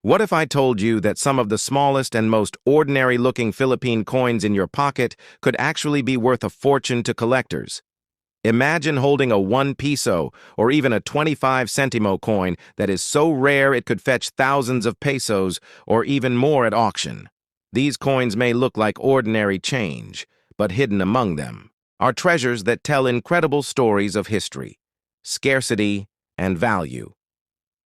What if I told you that some of the smallest and most ordinary-looking Philippine coins in your pocket could actually be worth a fortune to collectors? Imagine holding a 1 peso or even a 25 sentimo coin that is so rare it could fetch thousands of pesos or even more at auction. These coins may look like ordinary change, but hidden among them are treasures that tell incredible stories of history, scarcity, and value.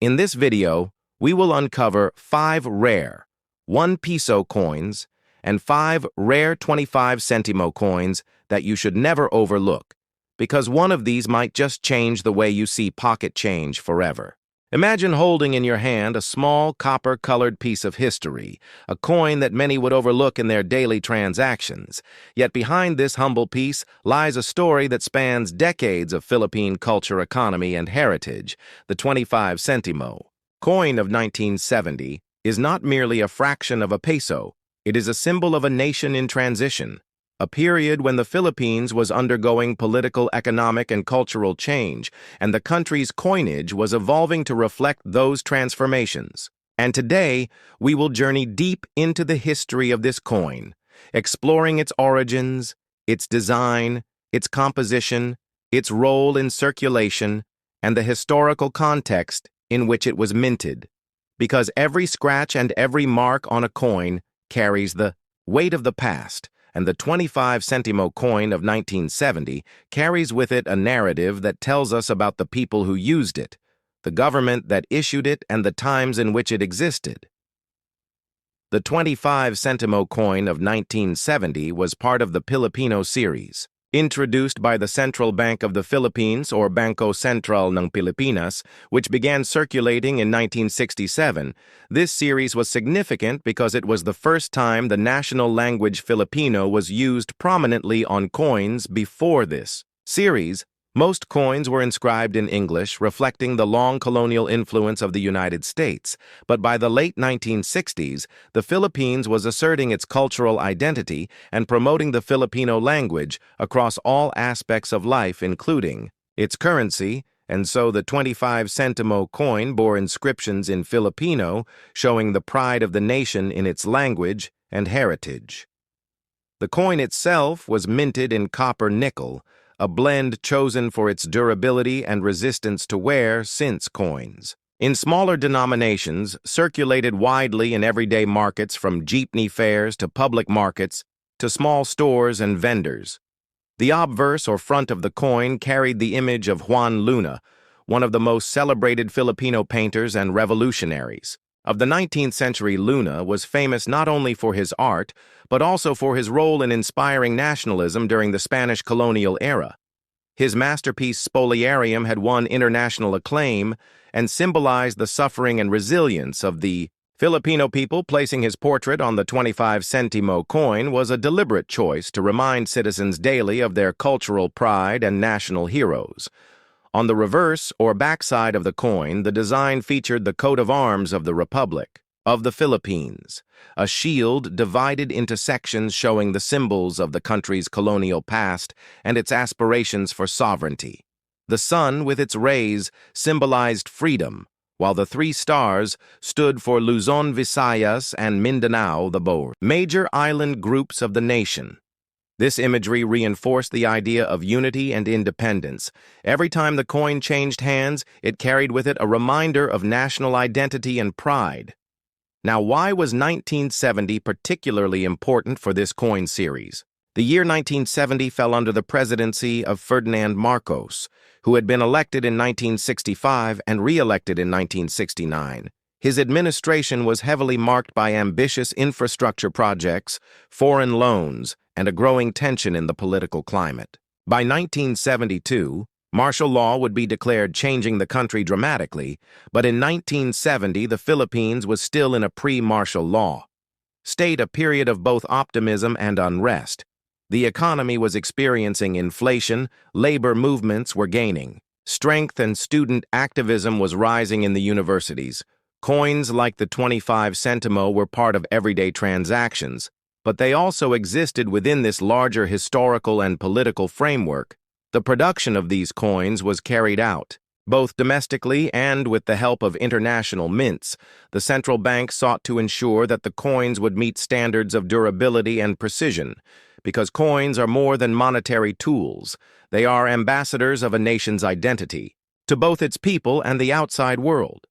In this video, we will uncover 5 rare 1 peso coins and 5 rare 25 sentimo coins that you should never overlook, because one of these might just change the way you see pocket change forever. Imagine holding in your hand a small copper-colored piece of history, a coin that many would overlook in their daily transactions. Yet behind this humble piece lies a story that spans decades of Philippine culture, economy, and heritage. The 25 sentimo coin of 1970 is not merely a fraction of a peso. It is a symbol of a nation in transition, a period when the Philippines was undergoing political, economic, and cultural change, and the country's coinage was evolving to reflect those transformations. And today, we will journey deep into the history of this coin, exploring its origins, its design, its composition, its role in circulation, and the historical context in which it was minted. Because every scratch and every mark on a coin carries the weight of the past, and the 25 sentimo coin of 1970 carries with it a narrative that tells us about the people who used it, the government that issued it, and the times in which it existed. The 25 sentimo coin of 1970 was part of the Filipino series, introduced by the Central Bank of the Philippines, or Bangko Sentral ng Pilipinas, which began circulating in 1967. This series was significant because it was the first time the national language Filipino was used prominently on coins. Before this series, most coins were inscribed in English, reflecting the long colonial influence of the United States. But by the late 1960s, the Philippines was asserting its cultural identity and promoting the Filipino language across all aspects of life, including its currency, and so the 25 sentimo coin bore inscriptions in Filipino, showing the pride of the nation in its language and heritage. The coin itself was minted in copper-nickel, a blend chosen for its durability and resistance to wear since coins. In smaller denominations, circulated widely in everyday markets from jeepney fairs to public markets to small stores and vendors. The obverse or front of the coin carried the image of Juan Luna, one of the most celebrated Filipino painters and revolutionaries. Of the 19th century, Luna was famous not only for his art, but also for his role in inspiring nationalism during the Spanish colonial era. His masterpiece Spoliarium had won international acclaim and symbolized the suffering and resilience of the Filipino people. Placing his portrait on the 25 sentimo coin was a deliberate choice to remind citizens daily of their cultural pride and national heroes. On the reverse or backside of the coin, the design featured the coat of arms of the Republic of the Philippines, a shield divided into sections showing the symbols of the country's colonial past and its aspirations for sovereignty. The sun, with its rays, symbolized freedom, while the 3 stars stood for Luzon, Visayas, and Mindanao, the major island groups of the nation. This imagery reinforced the idea of unity and independence. Every time the coin changed hands, it carried with it a reminder of national identity and pride. Now, why was 1970 particularly important for this coin series? The year 1970 fell under the presidency of Ferdinand Marcos, who had been elected in 1965 and re-elected in 1969. His administration was heavily marked by ambitious infrastructure projects, foreign loans, and a growing tension in the political climate. By 1972, martial law would be declared, changing the country dramatically, but in 1970 the Philippines was still in a pre-martial law state, a period of both optimism and unrest. The economy was experiencing inflation, labor movements were gaining strength, and student activism was rising in the universities. Coins like the 25 sentimo were part of everyday transactions, but they also existed within this larger historical and political framework. The production of these coins was carried out Both domestically and with the help of international mints, the central bank sought to ensure that the coins would meet standards of durability and precision, because coins are more than monetary tools. They are ambassadors of a nation's identity, to both its people and the outside world.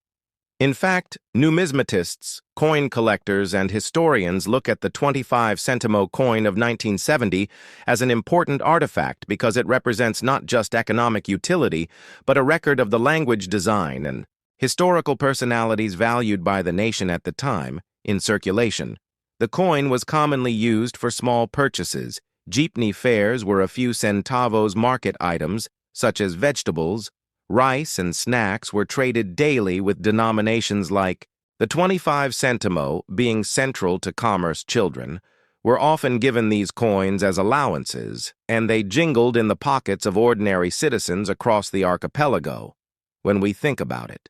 In fact, numismatists, coin collectors, and historians look at the 25 centimo coin of 1970 as an important artifact because it represents not just economic utility, but a record of the language, design, and historical personalities valued by the nation at the time in circulation. The coin was commonly used for small purchases. Jeepney fares were a few centavos market items, such as vegetables. Rice and snacks were traded daily with denominations like the 25 centimo, being central to commerce. Children were often given these coins as allowances, and they jingled in the pockets of ordinary citizens across the archipelago. When we think about it,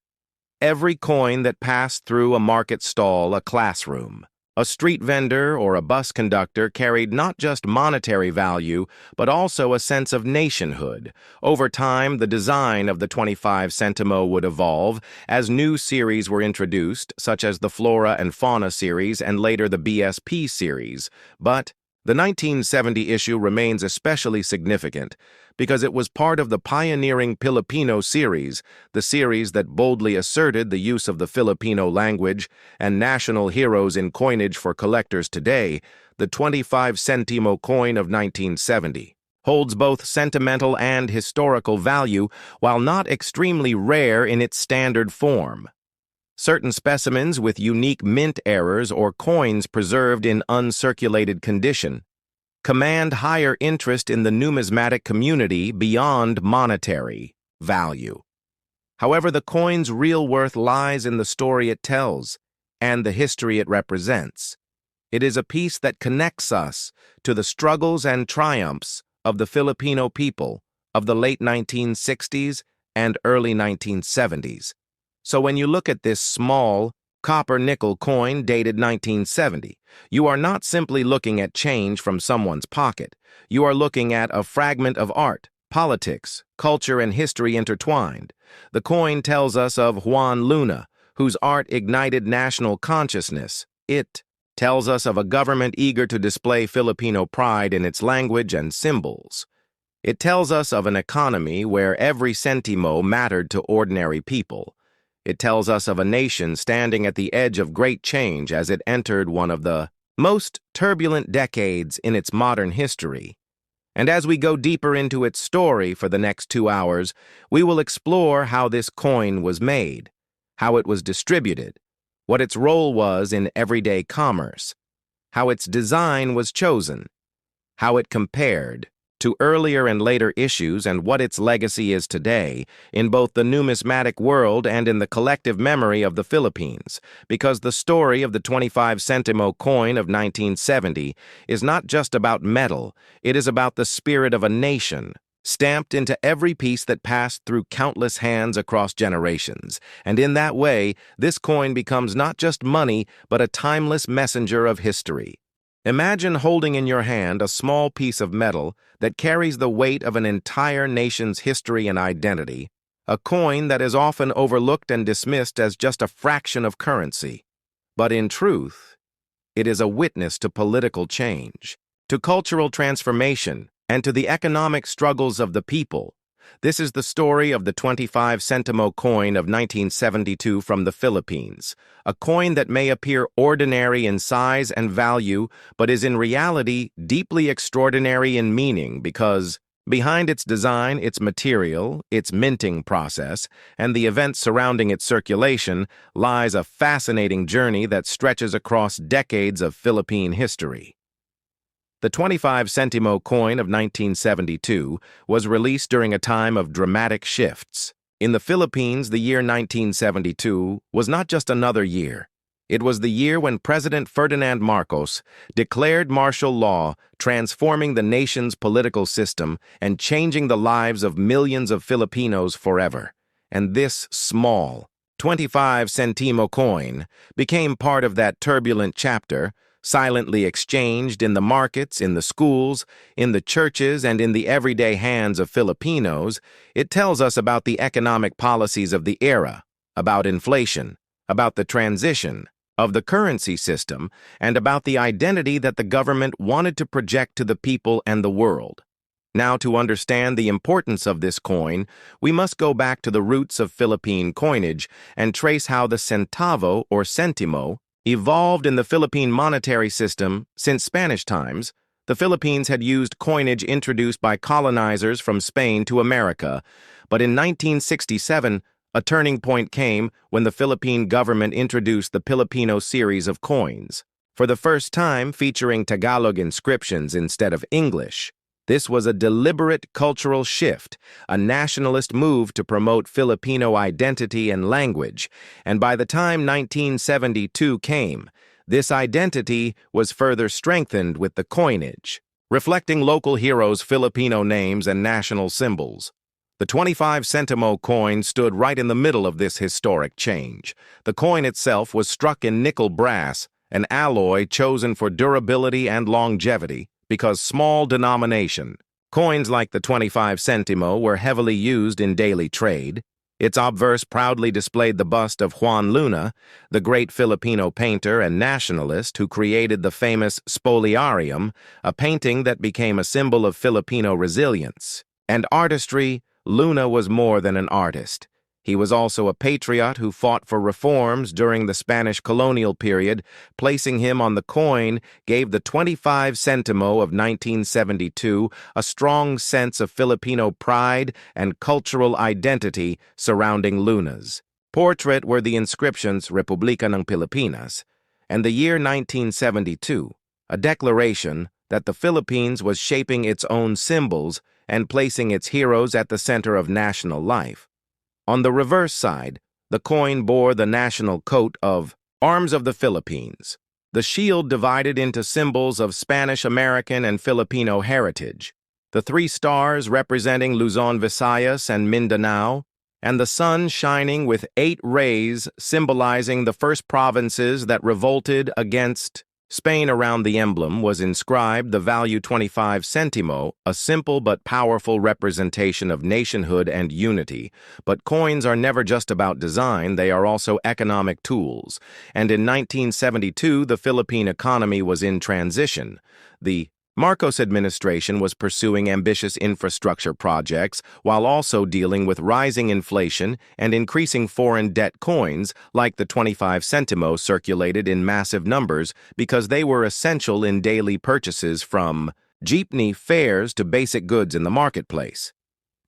every coin that passed through a market stall, a classroom, a street vendor, or a bus conductor carried not just monetary value, but also a sense of nationhood. Over time, the design of the 25 centimo would evolve as new series were introduced, such as the Flora and Fauna series and later the BSP series. But the 1970 issue remains especially significant because it was part of the pioneering Filipino series, the series that boldly asserted the use of the Filipino language and national heroes in coinage for collectors today. The 25 centimo coin of 1970 holds both sentimental and historical value while not extremely rare in its standard form. Certain specimens with unique mint errors or coins preserved in uncirculated condition command higher interest in the numismatic community beyond monetary value. However, the coin's real worth lies in the story it tells and the history it represents. It is a piece that connects us to the struggles and triumphs of the Filipino people of the late 1960s and early 1970s. So when you look at this small copper-nickel coin dated 1970, you are not simply looking at change from someone's pocket. You are looking at a fragment of art, politics, culture, and history intertwined. The coin tells us of Juan Luna, whose art ignited national consciousness. It tells us of a government eager to display Filipino pride in its language and symbols. It tells us of an economy where every centimo mattered to ordinary people. It tells us of a nation standing at the edge of great change as it entered one of the most turbulent decades in its modern history. And as we go deeper into its story for the next 2 hours, we will explore how this coin was made, how it was distributed, what its role was in everyday commerce, how its design was chosen, how it compared to earlier and later issues, and what its legacy is today in both the numismatic world and in the collective memory of the Philippines, because the story of the 25 centimo coin of 1970 is not just about metal, it is about the spirit of a nation, stamped into every piece that passed through countless hands across generations. And in that way, this coin becomes not just money, but a timeless messenger of history. Imagine holding in your hand a small piece of metal that carries the weight of an entire nation's history and identity, a coin that is often overlooked and dismissed as just a fraction of currency. But in truth, it is a witness to political change, to cultural transformation, and to the economic struggles of the people. This is the story of the 25 centimo coin of 1972 from the Philippines, a coin that may appear ordinary in size and value, but is in reality deeply extraordinary in meaning because behind its design, its material, its minting process, and the events surrounding its circulation lies a fascinating journey that stretches across decades of Philippine history. The 25 centimo coin of 1972 was released during a time of dramatic shifts. In the Philippines, the year 1972 was not just another year. It was the year when President Ferdinand Marcos declared martial law, transforming the nation's political system and changing the lives of millions of Filipinos forever. And this small 25 centimo coin became part of that turbulent chapter, silently exchanged in the markets, in the schools, in the churches, and in the everyday hands of Filipinos, it tells us about the economic policies of the era, about inflation, about the transition of the currency system, and about the identity that the government wanted to project to the people and the world. Now, to understand the importance of this coin, we must go back to the roots of Philippine coinage and trace how the centavo or sentimo evolved in the Philippine monetary system. Since Spanish times, the Philippines had used coinage introduced by colonizers from Spain to America, but in 1967, a turning point came when the Philippine government introduced the Filipino series of coins, for the first time featuring Tagalog inscriptions instead of English. This was a deliberate cultural shift, a nationalist move to promote Filipino identity and language, and by the time 1972 came, this identity was further strengthened with the coinage, reflecting local heroes' Filipino names and national symbols. The 25 centimo coin stood right in the middle of this historic change. The coin itself was struck in nickel brass, an alloy chosen for durability and longevity, because small denomination. Coins like the 25 centimo were heavily used in daily trade. Its obverse proudly displayed the bust of Juan Luna, the great Filipino painter and nationalist who created the famous Spoliarium, a painting that became a symbol of Filipino resilience. And artistry, Luna was more than an artist. He was also a patriot who fought for reforms during the Spanish colonial period. Placing him on the coin gave the 25 centimo of 1972 a strong sense of Filipino pride and cultural identity surrounding Luna's portrait were the inscriptions Republika ng Pilipinas, and the year 1972, a declaration that the Philippines was shaping its own symbols and placing its heroes at the center of national life. On the reverse side, the coin bore the national coat of Arms of the Philippines, the shield divided into symbols of Spanish, American, and Filipino heritage, the 3 stars representing Luzon, Visayas, and Mindanao, and the sun shining with 8 rays symbolizing the first provinces that revolted against Spain. Around the emblem was inscribed the value 25 centimo, a simple but powerful representation of nationhood and unity. But coins are never just about design, they are also economic tools. And in 1972, the Philippine economy was in transition. The Marcos administration was pursuing ambitious infrastructure projects while also dealing with rising inflation and increasing foreign debt. Coins like the 25 centimo circulated in massive numbers because they were essential in daily purchases, from jeepney fares to basic goods in the marketplace.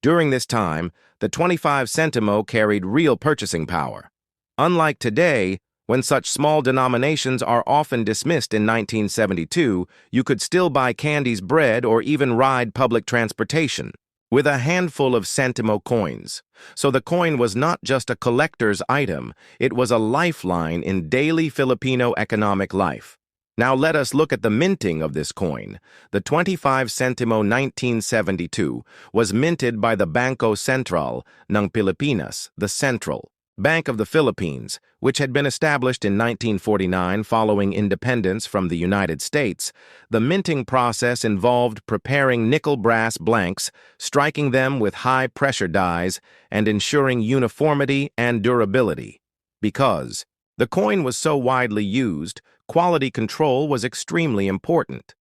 During this time, the 25 centimo carried real purchasing power. Unlike today, when such small denominations are often dismissed, in 1972, you could still buy candies, bread, or even ride public transportation with a handful of centimo coins. So the coin was not just a collector's item, it was a lifeline in daily Filipino economic life. Now let us look at the minting of this coin. The 25 centimo 1972 was minted by the Bangko Sentral ng Pilipinas, the Central Bank of the Philippines, which had been established in 1949 following independence from the United States. The minting process involved preparing nickel brass blanks, striking them with high-pressure dies, and ensuring uniformity and durability. Because the coin was so widely used, quality control was extremely important.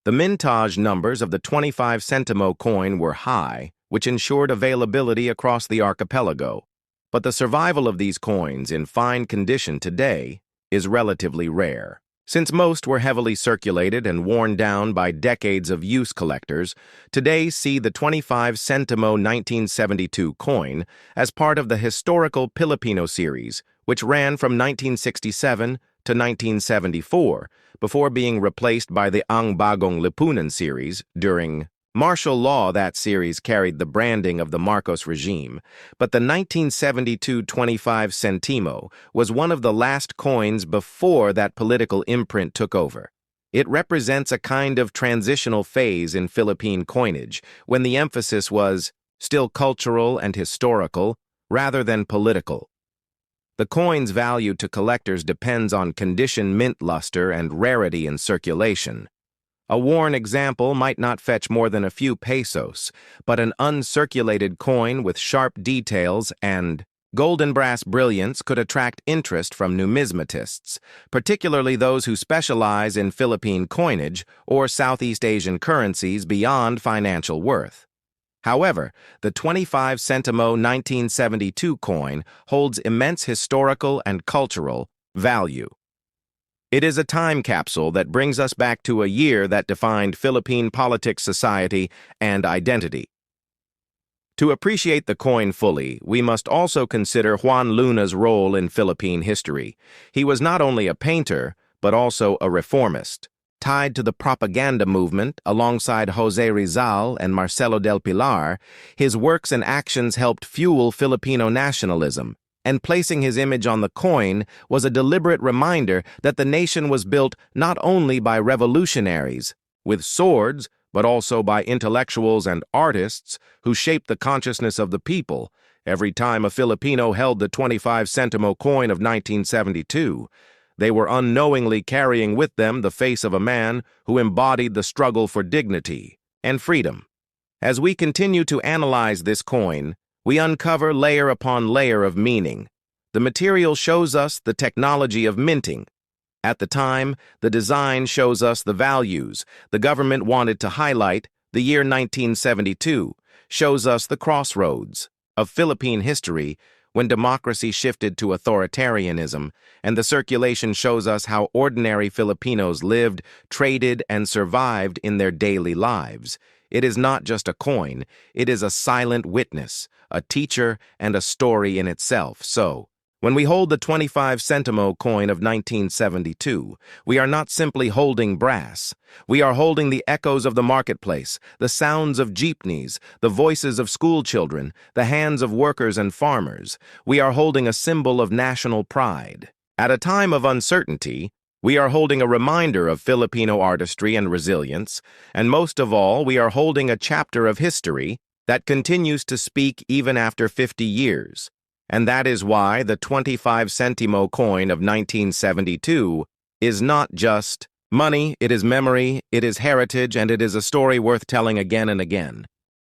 The mintage numbers of the 25 centimo coin were high, which ensured availability across the archipelago. But the survival of these coins in fine condition today is relatively rare. Since most were heavily circulated and worn down by decades of use, collectors today see the 25 centimo 1972 coin as part of the historical Filipino series, which ran from 1967 to 1974, before being replaced by the Ang Bagong Lipunan series during martial law. That series carried the branding of the Marcos regime, but the 1972 25 centimo was one of the last coins before that political imprint took over. It represents a kind of transitional phase in Philippine coinage, when the emphasis was still cultural and historical rather than political. The coin's value to collectors depends on condition, mint luster, and rarity in circulation. A worn example might not fetch more than a few pesos, but an uncirculated coin with sharp details and golden brass brilliance could attract interest from numismatists, particularly those who specialize in Philippine coinage or Southeast Asian currencies beyond financial worth. However, the 25 sentimo 1972 coin holds immense historical and cultural value. It is a time capsule that brings us back to a year that defined Philippine politics, society, and identity. To appreciate the coin fully, we must also consider Juan Luna's role in Philippine history. He was not only a painter, but also a reformist. Tied to the propaganda movement alongside Jose Rizal and Marcelo del Pilar, his works and actions helped fuel Filipino nationalism, and placing his image on the coin was a deliberate reminder that the nation was built not only by revolutionaries with swords, but also by intellectuals and artists who shaped the consciousness of the people. Every time a Filipino held the 25 sentimo coin of 1972, they were unknowingly carrying with them the face of a man who embodied the struggle for dignity and freedom. As we continue to analyze this coin, we uncover layer upon layer of meaning. The material shows us the technology of minting. At the time, the design shows us the values the government wanted to highlight. The year 1972 shows us the crossroads of Philippine history when democracy shifted to authoritarianism, and the circulation shows us how ordinary Filipinos lived, traded, and survived in their daily lives. It is not just a coin, it is a silent witness, a teacher, and a story in itself. So, when we hold the 25 sentimo coin of 1972, we are not simply holding brass. We are holding the echoes of the marketplace, the sounds of jeepneys, the voices of schoolchildren, the hands of workers and farmers. We are holding a symbol of national pride. At a time of uncertainty, we are holding a reminder of Filipino artistry and resilience, and most of all, we are holding a chapter of history that continues to speak even after 50 years. And that is why the 25 sentimo coin of 1972 is not just money, it is memory, it is heritage, and it is a story worth telling again and again.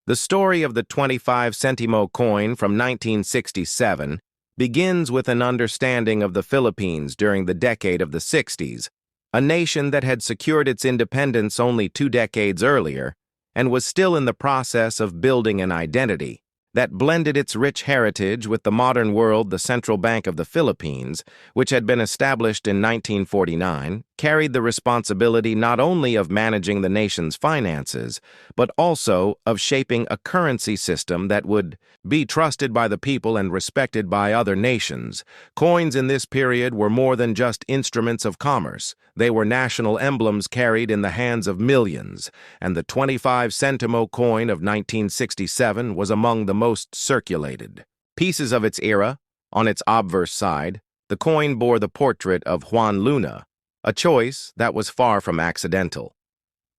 The story of the 25 sentimo coin from 1967 begins with an understanding of the Philippines during the decade of the 60s, a nation that had secured its independence only 2 decades earlier and was still in the process of building an identity that blended its rich heritage with the modern world. The Central Bank of the Philippines, which had been established in 1949, carried the responsibility not only of managing the nation's finances, but also of shaping a currency system that would be trusted by the people and respected by other nations. Coins in this period were more than just instruments of commerce. They were national emblems carried in the hands of millions, and the 25 sentimo coin of 1967 was among the most circulated pieces of its era. On its obverse side, the coin bore the portrait of Juan Luna, a choice that was far from accidental.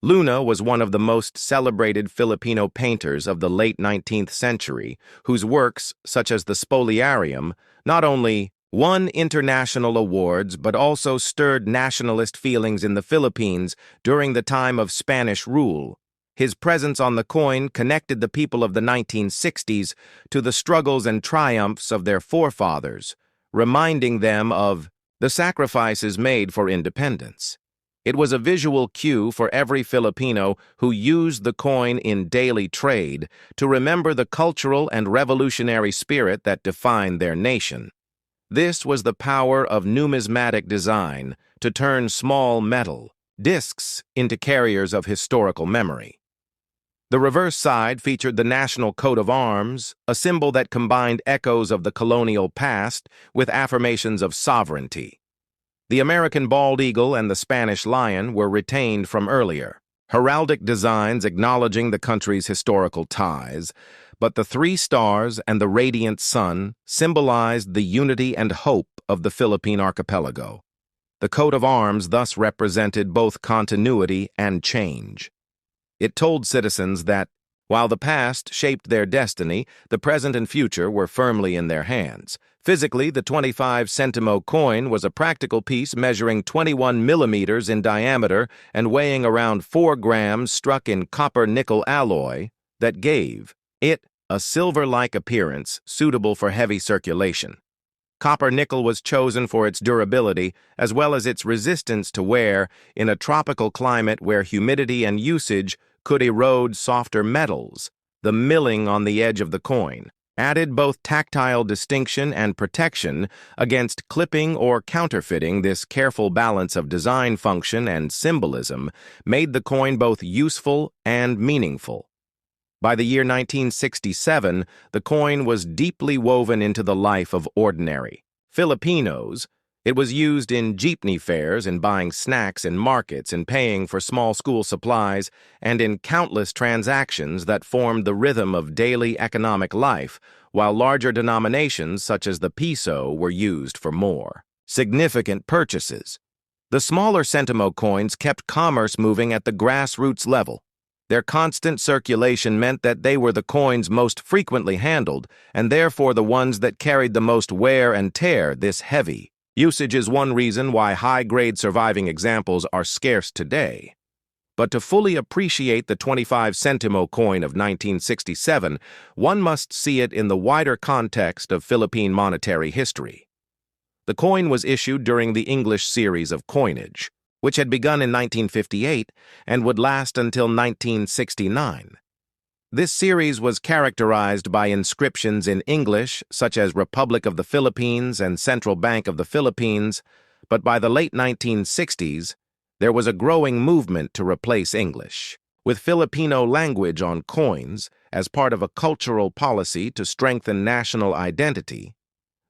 Luna was one of the most celebrated Filipino painters of the late 19th century, whose works, such as the Spoliarium, not only won international awards but also stirred nationalist feelings in the Philippines during the time of Spanish rule. His presence on the coin connected the people of the 1960s to the struggles and triumphs of their forefathers, reminding them of the sacrifices made for independence. It was a visual cue for every Filipino who used the coin in daily trade to remember the cultural and revolutionary spirit that defined their nation. This was the power of numismatic design to turn small metal discs into carriers of historical memory. The reverse side featured the national coat of arms, a symbol that combined echoes of the colonial past with affirmations of sovereignty. The American bald eagle and the Spanish lion were retained from earlier heraldic designs acknowledging the country's historical ties, but the 3 stars and the radiant sun symbolized the unity and hope of the Philippine archipelago. The coat of arms thus represented both continuity and change. It told citizens that, while the past shaped their destiny, the present and future were firmly in their hands. Physically, the 25 centimo coin was a practical piece measuring 21 millimeters in diameter and weighing around 4 grams, struck in copper-nickel alloy that gave it a silver-like appearance suitable for heavy circulation. Copper-nickel was chosen for its durability as well as its resistance to wear in a tropical climate where humidity and usage could erode softer metals. The milling on the edge of the coin added both tactile distinction and protection against clipping or counterfeiting. This careful balance of design function and symbolism made the coin both useful and meaningful. By the year 1967, the coin was deeply woven into the life of ordinary Filipinos. It was used in jeepney fares, in buying snacks in markets, in paying for small school supplies, and in countless transactions that formed the rhythm of daily economic life, while larger denominations such as the piso were used for more significant purchases. The smaller sentimo coins kept commerce moving at the grassroots level. Their constant circulation meant that they were the coins most frequently handled, and therefore the ones that carried the most wear and tear. This heavy usage is one reason why high-grade surviving examples are scarce today. But to fully appreciate the 25 centimo coin of 1967, one must see it in the wider context of Philippine monetary history. The coin was issued during the English series of coinage, which had begun in 1958 and would last until 1969. This series was characterized by inscriptions in English, such as Republic of the Philippines and Central Bank of the Philippines, but by the late 1960s, there was a growing movement to replace English with Filipino language on coins as part of a cultural policy to strengthen national identity.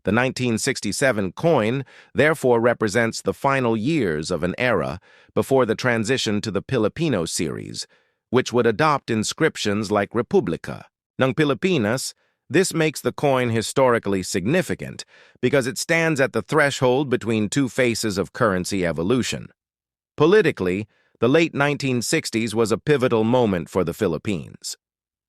The 1967 coin therefore represents the final years of an era before the transition to the Filipino series, which would adopt inscriptions like Republika ng Pilipinas. This makes the coin historically significant because it stands at the threshold between two phases of currency evolution. Politically, the late 1960s was a pivotal moment for the Philippines.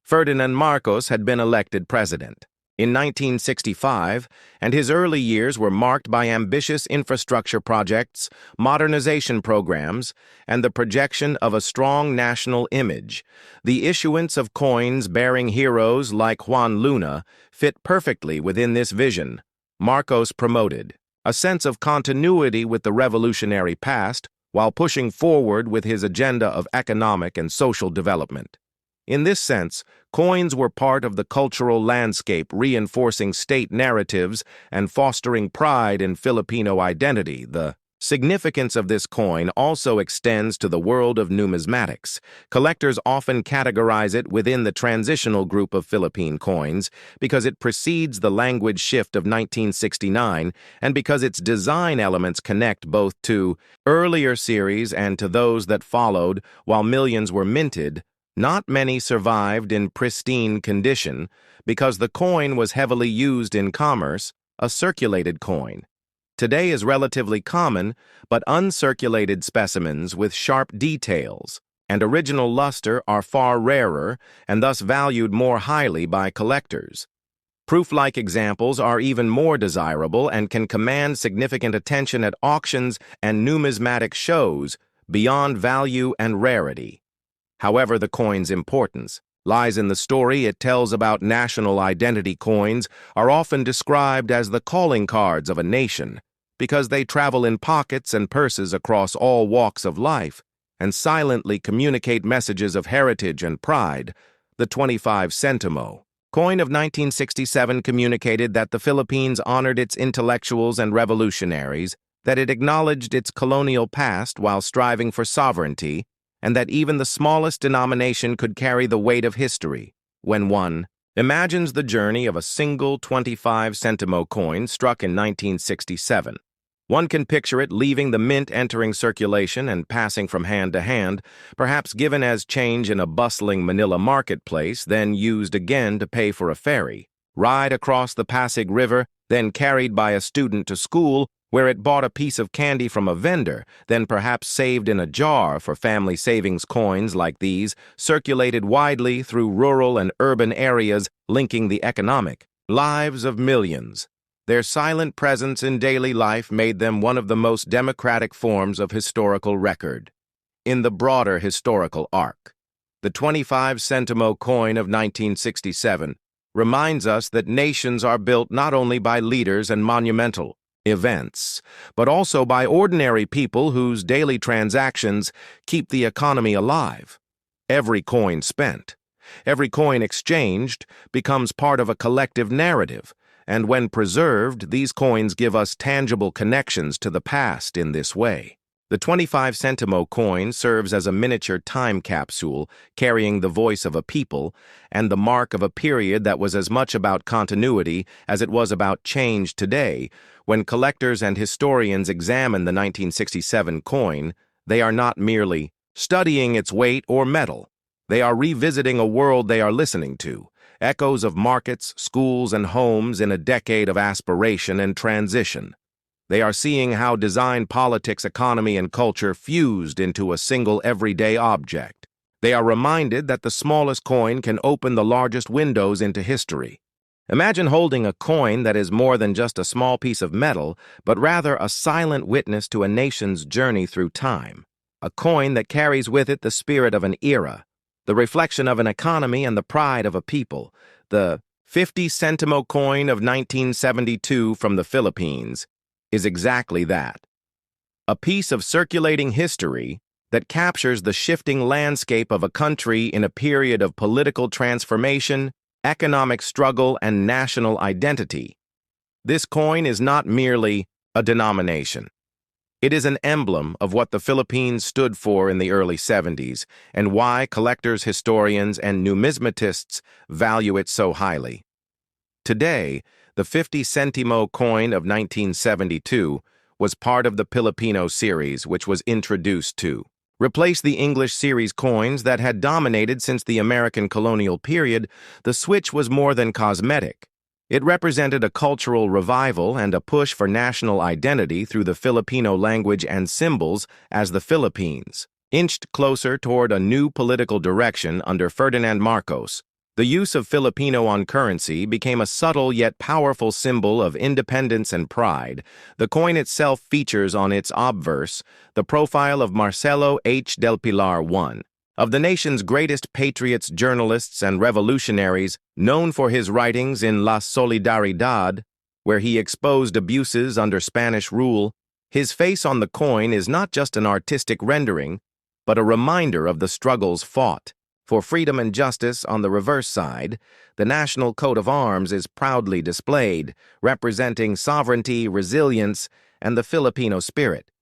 Ferdinand Marcos had been elected president in 1965, and his early years were marked by ambitious infrastructure projects, modernization programs, and the projection of a strong national image. The issuance of coins bearing heroes like Juan Luna fit perfectly within this vision. Marcos promoted a sense of continuity with the revolutionary past while pushing forward with his agenda of economic and social development. In this sense, coins were part of the cultural landscape, reinforcing state narratives and fostering pride in Filipino identity. The significance of this coin also extends to the world of numismatics. Collectors often categorize it within the transitional group of Philippine coins because it precedes the language shift of 1969 and because its design elements connect both to earlier series and to those that followed. While millions were minted, not many survived in pristine condition because the coin was heavily used in commerce. A circulated coin today is relatively common, but uncirculated specimens with sharp details and original luster are far rarer and thus valued more highly by collectors. Proof-like examples are even more desirable and can command significant attention at auctions and numismatic shows beyond value and rarity. However, the coin's importance lies in the story it tells about national identity. Coins are often described as the calling cards of a nation because they travel in pockets and purses across all walks of life and silently communicate messages of heritage and pride. The 25 centimo coin of 1967 communicated that the Philippines honored its intellectuals and revolutionaries, that it acknowledged its colonial past while striving for sovereignty, and that even the smallest denomination could carry the weight of history. When one imagines the journey of a single 25 centimo coin struck in 1967, one can picture it leaving the mint, entering circulation, and passing from hand to hand, perhaps given as change in a bustling Manila marketplace, then used again to pay for a ferry, ride across the Pasig River, then carried by a student to school, where it bought a piece of candy from a vendor, then perhaps saved in a jar for family savings. Coins like these circulated widely through rural and urban areas, linking the economic lives of millions. Their silent presence in daily life made them one of the most democratic forms of historical record. In the broader historical arc, the 25 centimo coin of 1967 reminds us that nations are built not only by leaders and monumental events, but also by ordinary people whose daily transactions keep the economy alive. Every coin spent, every coin exchanged becomes part of a collective narrative, and when preserved, these coins give us tangible connections to the past in this way. The 25 centimo coin serves as a miniature time capsule carrying the voice of a people and the mark of a period that was as much about continuity as it was about change today. When collectors and historians examine the 1967 coin, they are not merely studying its weight or metal. They are revisiting a world they are listening to, echoes of markets, schools, and homes in a decade of aspiration and transition. They are seeing how design, politics, economy, and culture fused into a single everyday object. They are reminded that the smallest coin can open the largest windows into history. Imagine holding a coin that is more than just a small piece of metal, but rather a silent witness to a nation's journey through time. A coin that carries with it the spirit of an era, the reflection of an economy and the pride of a people. The 50 centimo coin of 1972 from the Philippines is exactly that. A piece of circulating history that captures the shifting landscape of a country in a period of political transformation, economic struggle, and national identity. This coin is not merely a denomination. It is an emblem of what the Philippines stood for in the early 70s and why collectors, historians, and numismatists value it so highly. Today, the 50 centimo coin of 1972 was part of the Filipino series, which was introduced to replace the English series coins that had dominated since the American colonial period. The switch was more than cosmetic. It represented a cultural revival and a push for national identity through the Filipino language and symbols as the Philippines inched closer toward a new political direction under Ferdinand Marcos. The use of Filipino on currency became a subtle yet powerful symbol of independence and pride. The coin itself features on its obverse the profile of Marcelo H. del Pilar I, of the nation's greatest patriots, journalists, and revolutionaries, known for his writings in La Solidaridad, where he exposed abuses under Spanish rule. His face on the coin is not just an artistic rendering, but a reminder of the struggles fought for freedom and justice. On the reverse side, the national coat of arms is proudly displayed, representing sovereignty, resilience, and the Filipino spirit.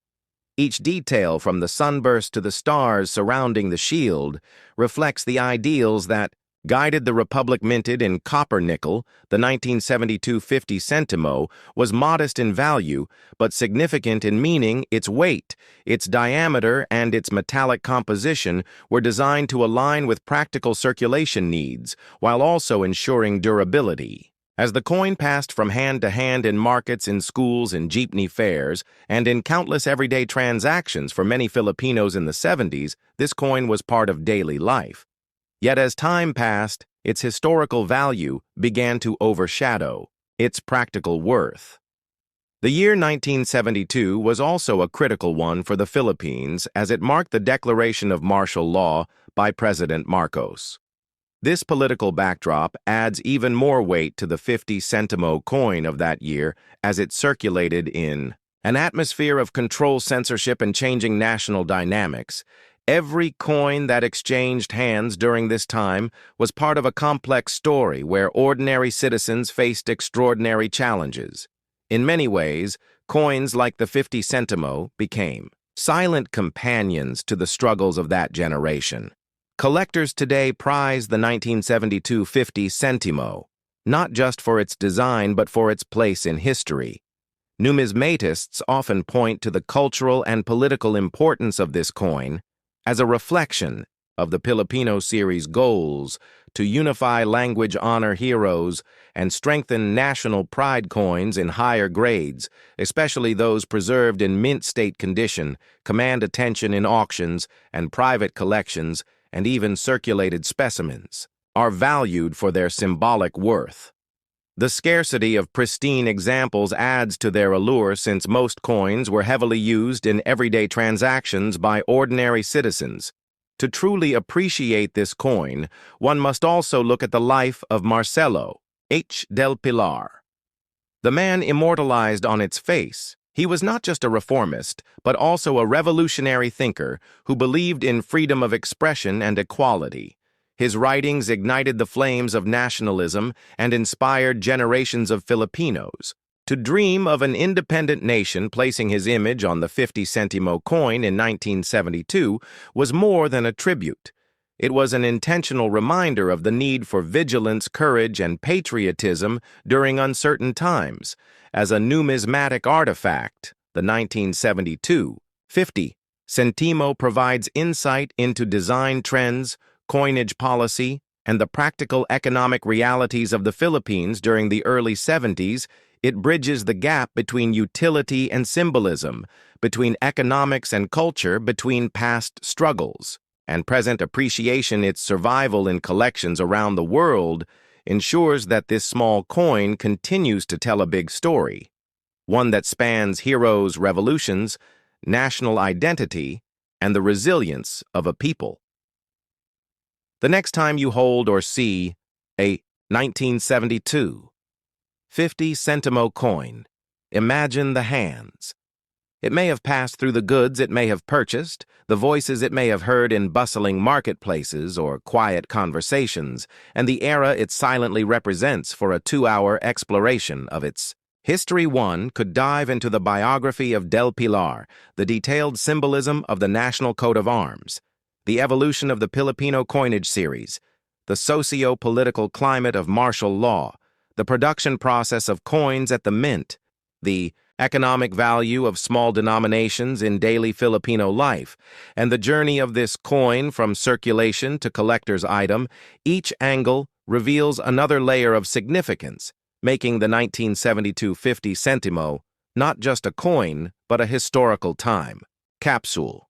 Each detail, from the sunburst to the stars surrounding the shield, reflects the ideals that guided the republic. Minted in copper nickel, the 1972 50 centimo was modest in value but significant in meaning. Its weight, its diameter, and its metallic composition were designed to align with practical circulation needs while also ensuring durability. As the coin passed from hand to hand in markets, in schools, in jeepney fairs, and in countless everyday transactions for many Filipinos in the 70s, this coin was part of daily life. Yet as time passed, its historical value began to overshadow its practical worth. The year 1972 was also a critical one for the Philippines as it marked the declaration of martial law by President Marcos. This political backdrop adds even more weight to the 50 centimo coin of that year as it circulated in an atmosphere of control, censorship, and changing national dynamics. Every coin that exchanged hands during this time was part of a complex story where ordinary citizens faced extraordinary challenges. In many ways, coins like the 50 centimo became silent companions to the struggles of that generation. Collectors today prize the 1972 50 centimo, not just for its design but for its place in history. Numismatists often point to the cultural and political importance of this coin as a reflection of the Filipino series' goals to unify language, honor heroes, and strengthen national pride. Coins in higher grades, especially those preserved in mint state condition, command attention in auctions and private collections, and even circulated specimens are valued for their symbolic worth. The scarcity of pristine examples adds to their allure since most coins were heavily used in everyday transactions by ordinary citizens. To truly appreciate this coin, one must also look at the life of Marcelo H. del Pilar. The man immortalized on its face, he was not just a reformist, but also a revolutionary thinker who believed in freedom of expression and equality. His writings ignited the flames of nationalism and inspired generations of Filipinos to dream of an independent nation. Placing his image on the 50 centimo coin in 1972 was more than a tribute. It was an intentional reminder of the need for vigilance, courage, and patriotism during uncertain times. As a numismatic artifact, the 1972 50 centimo provides insight into design trends, coinage policy, and the practical economic realities of the Philippines during the early 70s. It bridges the gap between utility and symbolism, between economics and culture, between past struggles and present appreciation. Its survival in collections around the world ensures that this small coin continues to tell a big story, one that spans heroes, revolutions, national identity, and the resilience of a people. The next time you hold or see a 1972 50 centimo coin, imagine the hands. It may have passed through the goods it may have purchased, the voices it may have heard in bustling marketplaces or quiet conversations, and the era it silently represents for a 2-hour exploration of its history. One could dive into the biography of Del Pilar, the detailed symbolism of the national coat of arms, the evolution of the Filipino coinage series, the socio-political climate of martial law, the production process of coins at the mint, the economic value of small denominations in daily Filipino life, and the journey of this coin from circulation to collector's item. Each angle reveals another layer of significance, making the 1972 50 centimo not just a coin, but a historical time capsule.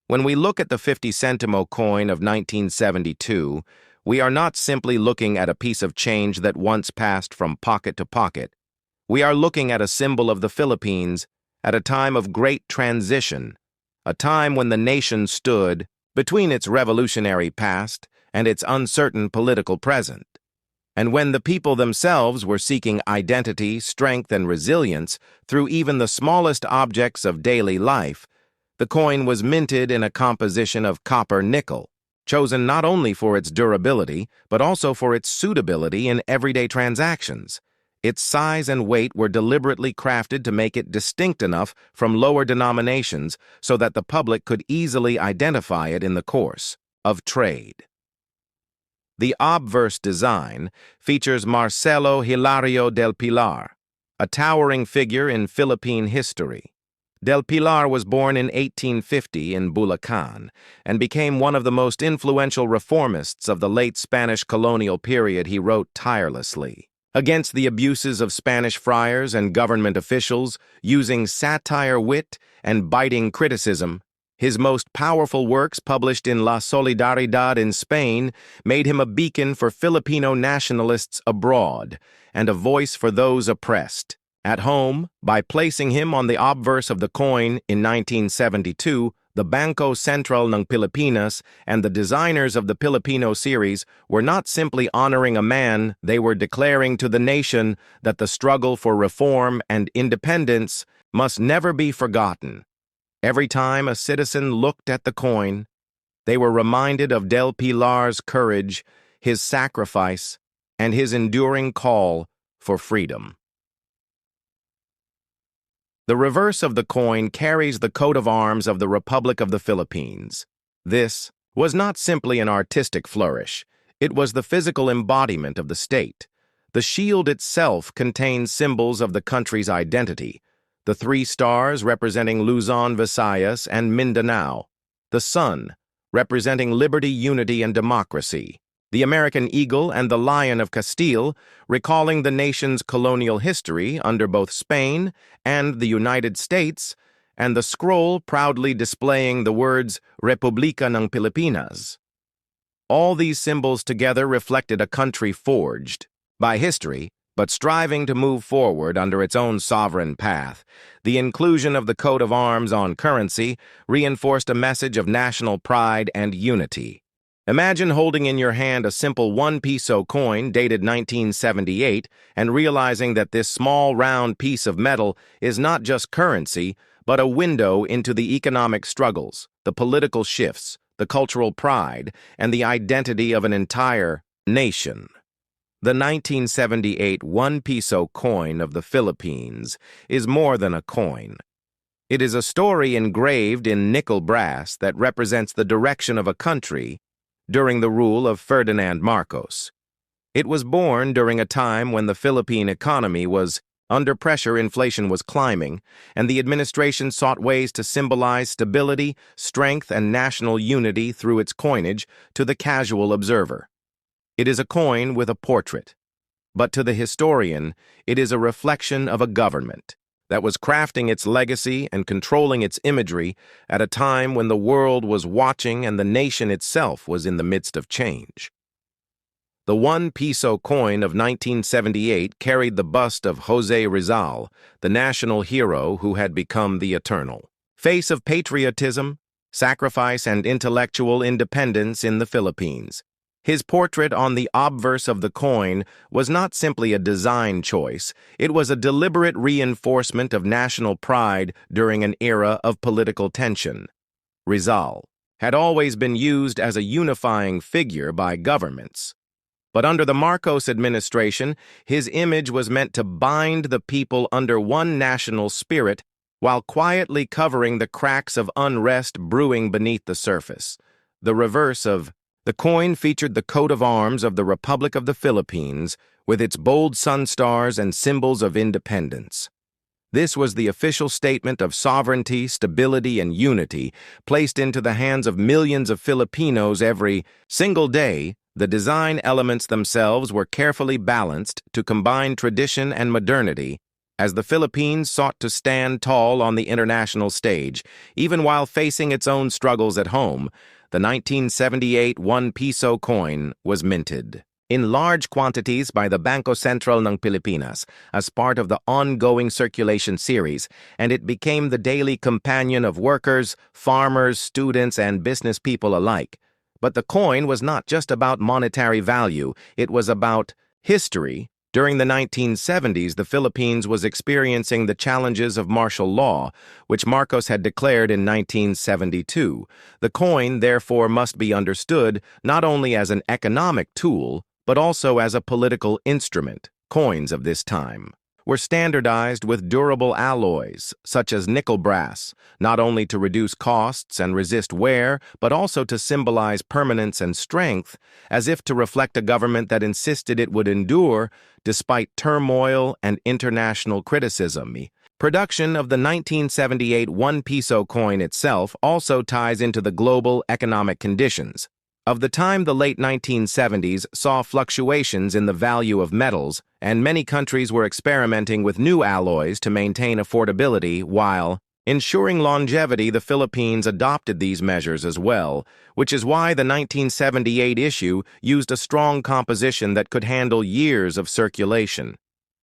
When we look at the 50 centimo coin of 1972, we are not simply looking at a piece of change that once passed from pocket to pocket. We are looking at a symbol of the Philippines at a time of great transition, a time when the nation stood between its revolutionary past and its uncertain political present, and when the people themselves were seeking identity, strength, and resilience through even the smallest objects of daily life. The coin was minted in a composition of copper-nickel, chosen not only for its durability, but also for its suitability in everyday transactions. Its size and weight were deliberately crafted to make it distinct enough from lower denominations so that the public could easily identify it in the course of trade. The obverse design features Marcelo Hilario del Pilar, a towering figure in Philippine history. Del Pilar was born in 1850 in Bulacan and became one of the most influential reformists of the late Spanish colonial period. He wrote tirelessly against the abuses of Spanish friars and government officials, using satire, wit, and biting criticism. His most powerful works, published in La Solidaridad in Spain, made him a beacon for Filipino nationalists abroad and a voice for those oppressed. At home, by placing him on the obverse of the coin in 1972, the Bangko Sentral ng Pilipinas and the designers of the Filipino series were not simply honoring a man, they were declaring to the nation that the struggle for reform and independence must never be forgotten. Every time a citizen looked at the coin, they were reminded of Del Pilar's courage, his sacrifice, and his enduring call for freedom. The reverse of the coin carries the coat of arms of the Republic of the Philippines. This was not simply an artistic flourish. It was the physical embodiment of the state. The shield itself contains symbols of the country's identity: the 3 stars representing Luzon, Visayas, and Mindanao; the sun, representing liberty, unity, and democracy; the American eagle and the lion of Castile, recalling the nation's colonial history under both Spain and the United States; and the scroll proudly displaying the words Republika ng Pilipinas. All these symbols together reflected a country forged by history but striving to move forward under its own sovereign path. The inclusion of the coat of arms on currency reinforced a message of national pride and unity. Imagine holding in your hand a simple 1 peso coin dated 1978 and realizing that this small round piece of metal is not just currency, but a window into the economic struggles, the political shifts, the cultural pride, and the identity of an entire nation. The 1978 1 peso coin of the Philippines is more than a coin. It is a story engraved in nickel brass that represents the direction of a country during the rule of Ferdinand Marcos. It was born during a time when the Philippine economy was under pressure, inflation was climbing, and the administration sought ways to symbolize stability, strength, and national unity through its coinage to the casual observer. It is a coin with a portrait, but to the historian, it is a reflection of a government that was crafting its legacy and controlling its imagery at a time when the world was watching and the nation itself was in the midst of change. The 1 peso coin of 1978 carried the bust of Jose Rizal, the national hero who had become the eternal face of patriotism, sacrifice, and intellectual independence in the Philippines. His portrait on the obverse of the coin was not simply a design choice, it was a deliberate reinforcement of national pride during an era of political tension. Rizal had always been used as a unifying figure by governments. But under the Marcos administration, his image was meant to bind the people under one national spirit while quietly covering the cracks of unrest brewing beneath the surface. The reverse of the coin featured the coat of arms of the Republic of the Philippines with its bold sun stars and symbols of independence. This was the official statement of sovereignty, stability, and unity placed into the hands of millions of Filipinos every single day. The design elements themselves were carefully balanced to combine tradition and modernity as the Philippines sought to stand tall on the international stage, even while facing its own struggles at home. The 1978 1 peso coin was minted in large quantities by the Bangko Sentral ng Pilipinas as part of the ongoing circulation series, and it became the daily companion of workers, farmers, students, and business people alike. But the coin was not just about monetary value, it was about history. During the 1970s, the Philippines was experiencing the challenges of martial law, which Marcos had declared in 1972. The coin, therefore, must be understood not only as an economic tool, but also as a political instrument. Coins of this time were standardized with durable alloys, such as nickel brass, not only to reduce costs and resist wear, but also to symbolize permanence and strength, as if to reflect a government that insisted it would endure despite turmoil and international criticism. Production of the 1978 1 peso coin itself also ties into the global economic conditions. Of the time, the late 1970s saw fluctuations in the value of metals, and many countries were experimenting with new alloys to maintain affordability while ensuring longevity. The Philippines adopted these measures as well, which is why the 1978 issue used a strong composition that could handle years of circulation.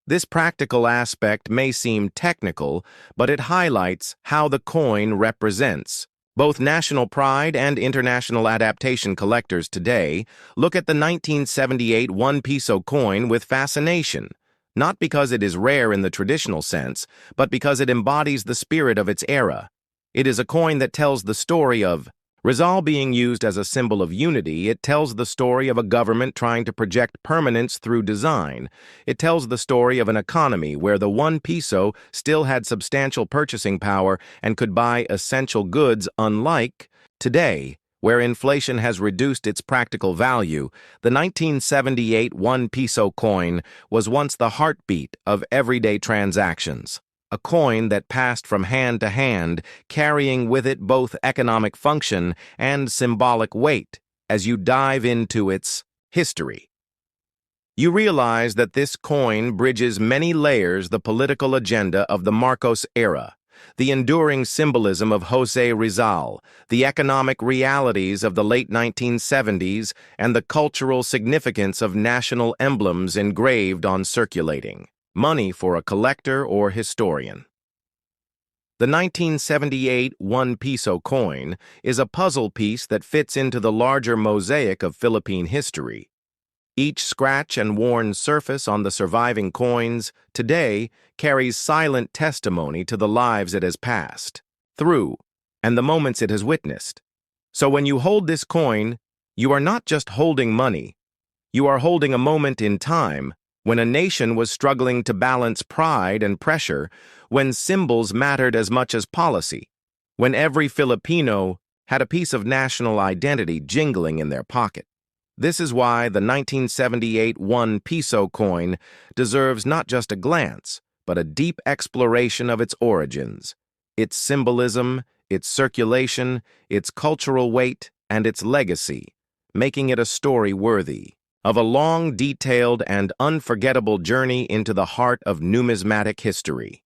This practical aspect may seem technical, but it highlights how the coin represents both national pride and international adaptation. Collectors today look at the 1978 1 peso coin with fascination, not because it is rare in the traditional sense, but because it embodies the spirit of its era. It is a coin that tells the story of Rizal being used as a symbol of unity. It tells the story of a government trying to project permanence through design. It tells the story of an economy where the 1 peso still had substantial purchasing power and could buy essential goods, unlike today, where inflation has reduced its practical value. The 1978 1 peso coin was once the heartbeat of everyday transactions. A coin that passed from hand to hand, carrying with it both economic function and symbolic weight. As you dive into its history, you realize that this coin bridges many layers: the political agenda of the Marcos era, the enduring symbolism of José Rizal, the economic realities of the late 1970s, and the cultural significance of national emblems engraved on circulating money for a collector or historian. The 1978 1 peso coin is a puzzle piece that fits into the larger mosaic of Philippine history. Each scratch and worn surface on the surviving coins today carries silent testimony to the lives it has passed through and the moments it has witnessed. So when you hold this coin, you are not just holding money, you are holding a moment in time when a nation was struggling to balance pride and pressure, when symbols mattered as much as policy, when every Filipino had a piece of national identity jingling in their pocket. This is why the 1978 1 peso coin deserves not just a glance, but a deep exploration of its origins, its symbolism, its circulation, its cultural weight, and its legacy, making it a story worthy of a long, detailed, and unforgettable journey into the heart of numismatic history.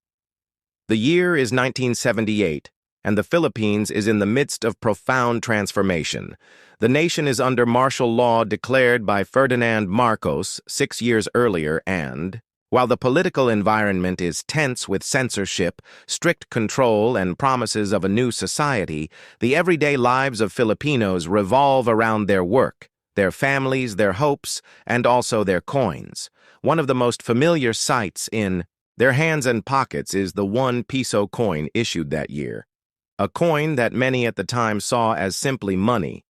The year is 1978, and the Philippines is in the midst of profound transformation. The nation is under martial law declared by Ferdinand Marcos 6 years earlier, and, while the political environment is tense with censorship, strict control, and promises of a new society, the everyday lives of Filipinos revolve around their work, their families, their hopes, and also their coins. One of the most familiar sights in their hands and pockets is the 1 peso coin issued that year. A coin that many at the time saw as simply money,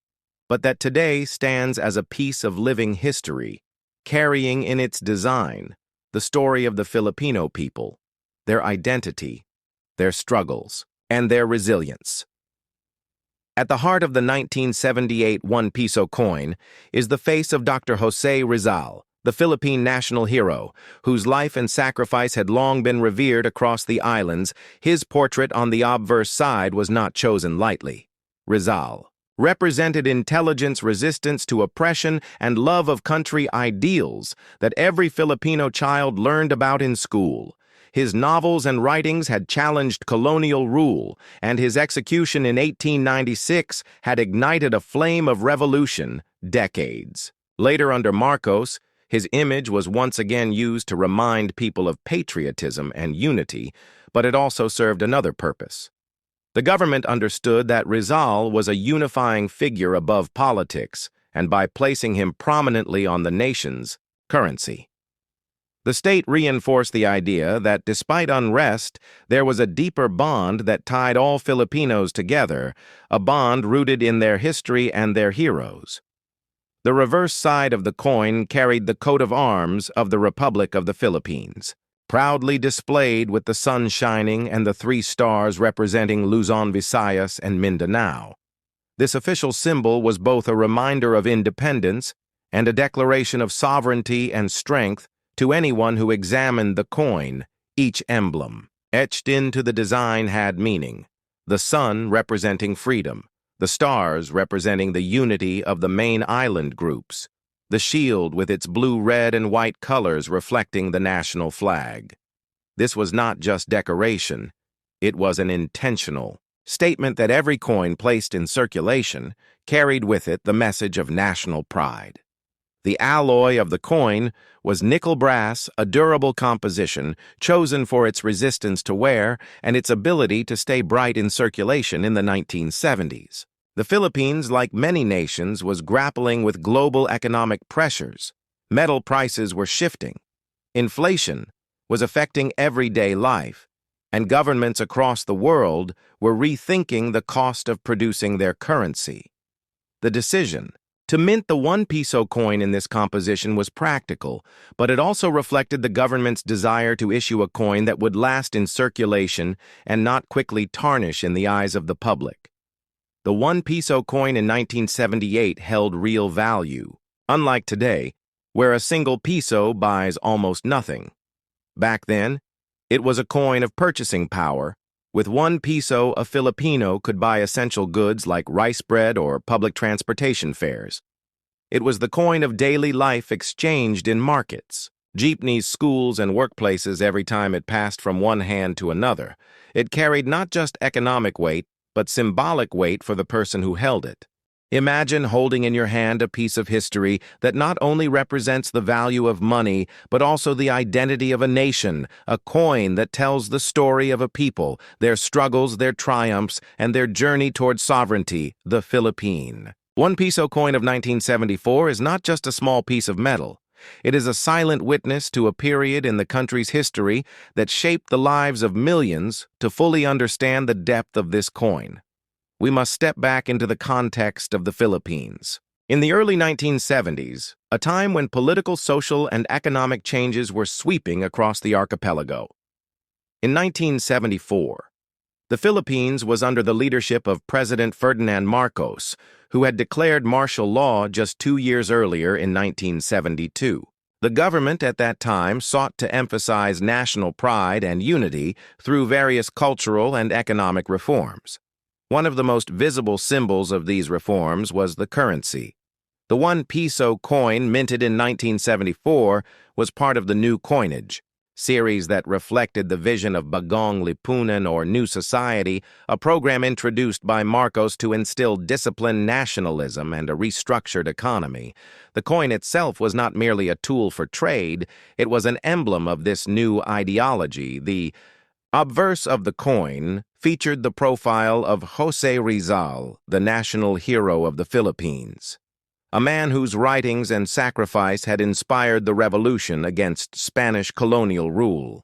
but that today stands as a piece of living history, carrying in its design the story of the Filipino people, their identity, their struggles, and their resilience. At the heart of the 1978 1 peso coin is the face of Dr. José Rizal, the Philippine national hero, whose life and sacrifice had long been revered across the islands. His portrait on the obverse side was not chosen lightly. Rizal represented intelligence, resistance to oppression, and love of country ideals that every Filipino child learned about in school. His novels and writings had challenged colonial rule, and his execution in 1896 had ignited a flame of revolution decades. Later, under Marcos, his image was once again used to remind people of patriotism and unity, but it also served another purpose. The government understood that Rizal was a unifying figure above politics, and by placing him prominently on the nation's currency, the state reinforced the idea that despite unrest, there was a deeper bond that tied all Filipinos together, a bond rooted in their history and their heroes. The reverse side of the coin carried the coat of arms of the Republic of the Philippines, proudly displayed with the sun shining and the 3 stars representing Luzon, Visayas, and Mindanao. This official symbol was both a reminder of independence and a declaration of sovereignty and strength to anyone who examined the coin. Each emblem etched into the design had meaning, the sun representing freedom, the stars representing the unity of the main island groups, the shield with its blue, red, and white colors reflecting the national flag. This was not just decoration, it was an intentional statement that every coin placed in circulation carried with it the message of national pride. The alloy of the coin was nickel brass, a durable composition chosen for its resistance to wear and its ability to stay bright in circulation in the 1970s. The Philippines, like many nations, was grappling with global economic pressures. Metal prices were shifting. Inflation was affecting everyday life, and governments across the world were rethinking the cost of producing their currency. The decision to mint the 1 peso coin in this composition was practical, but it also reflected the government's desire to issue a coin that would last in circulation and not quickly tarnish in the eyes of the public. The 1 peso coin in 1978 held real value, unlike today, where a single peso buys almost nothing. Back then, it was a coin of purchasing power. With 1 peso, a Filipino could buy essential goods like rice bread or public transportation fares. It was the coin of daily life exchanged in markets. jeepneys, schools, and workplaces every time it passed from one hand to another. It carried not just economic weight, but symbolic weight for the person who held it. Imagine holding in your hand a piece of history that not only represents the value of money, but also the identity of a nation, a coin that tells the story of a people, their struggles, their triumphs, and their journey toward sovereignty, the Philippine. One peso coin of 1974 is not just a small piece of metal. It is a silent witness to a period in the country's history that shaped the lives of millions. To fully understand the depth of this coin, we must step back into the context of the Philippines. In the early 1970s, a time when political, social, and economic changes were sweeping across the archipelago. In 1974, the Philippines was under the leadership of President Ferdinand Marcos, who had declared martial law just 2 years earlier in 1972. The government at that time sought to emphasize national pride and unity through various cultural and economic reforms. One of the most visible symbols of these reforms was the currency. The 1 peso coin minted in 1974 was part of the new coinage series that reflected the vision of Bagong Lipunan, or New Society, a program introduced by Marcos to instill discipline, nationalism, and a restructured economy. The coin itself was not merely a tool for trade, it was an emblem of this new ideology. The obverse of the coin featured the profile of Jose Rizal, the national hero of the Philippines, a man whose writings and sacrifice had inspired the revolution against Spanish colonial rule.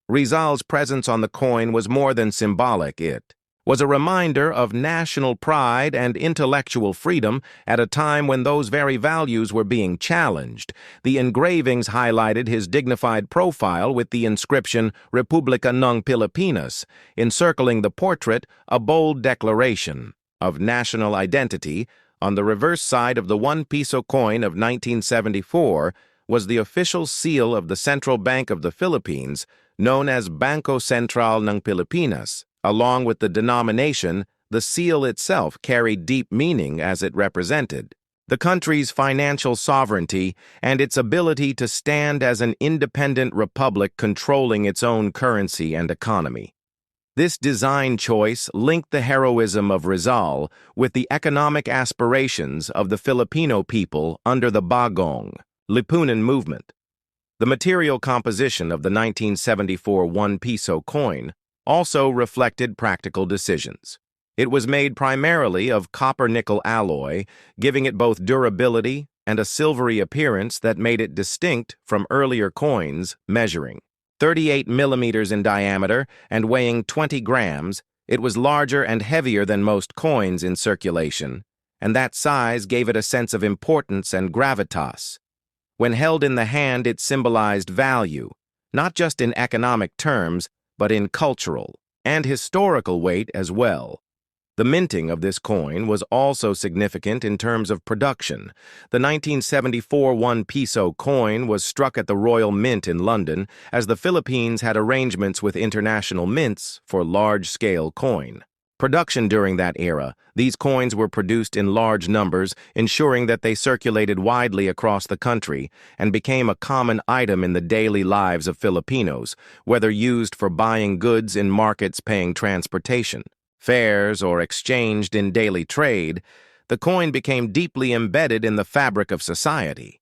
Rizal's presence on the coin was more than symbolic. It was a reminder of national pride and intellectual freedom at a time when those very values were being challenged. The engravings highlighted his dignified profile with the inscription Republika ng Pilipinas, encircling the portrait, a bold declaration of national identity. On the reverse side of the 1 peso coin of 1974 was the official seal of the Central Bank of the Philippines, known as Bangko Sentral ng Pilipinas. Along with the denomination, the seal itself carried deep meaning as it represented the country's financial sovereignty and its ability to stand as an independent republic controlling its own currency and economy. This design choice linked the heroism of Rizal with the economic aspirations of the Filipino people under the Bagong Lipunan movement. The material composition of the 1974 1 peso coin also reflected practical decisions. It was made primarily of copper-nickel alloy, giving it both durability and a silvery appearance that made it distinct from earlier coins measuring 38 millimeters in diameter and weighing 20 grams. It was larger and heavier than most coins in circulation, and that size gave it a sense of importance and gravitas. When held in the hand, it symbolized value, not just in economic terms, but in cultural and historical weight as well. The minting of this coin was also significant in terms of production. The 1974 1 peso coin was struck at the Royal Mint in London, as the Philippines had arrangements with international mints for large-scale coin production during that era. These coins were produced in large numbers, ensuring that they circulated widely across the country and became a common item in the daily lives of Filipinos, whether used for buying goods in markets, paying transportation, fares, or exchanged in daily trade. The coin became deeply embedded in the fabric of society.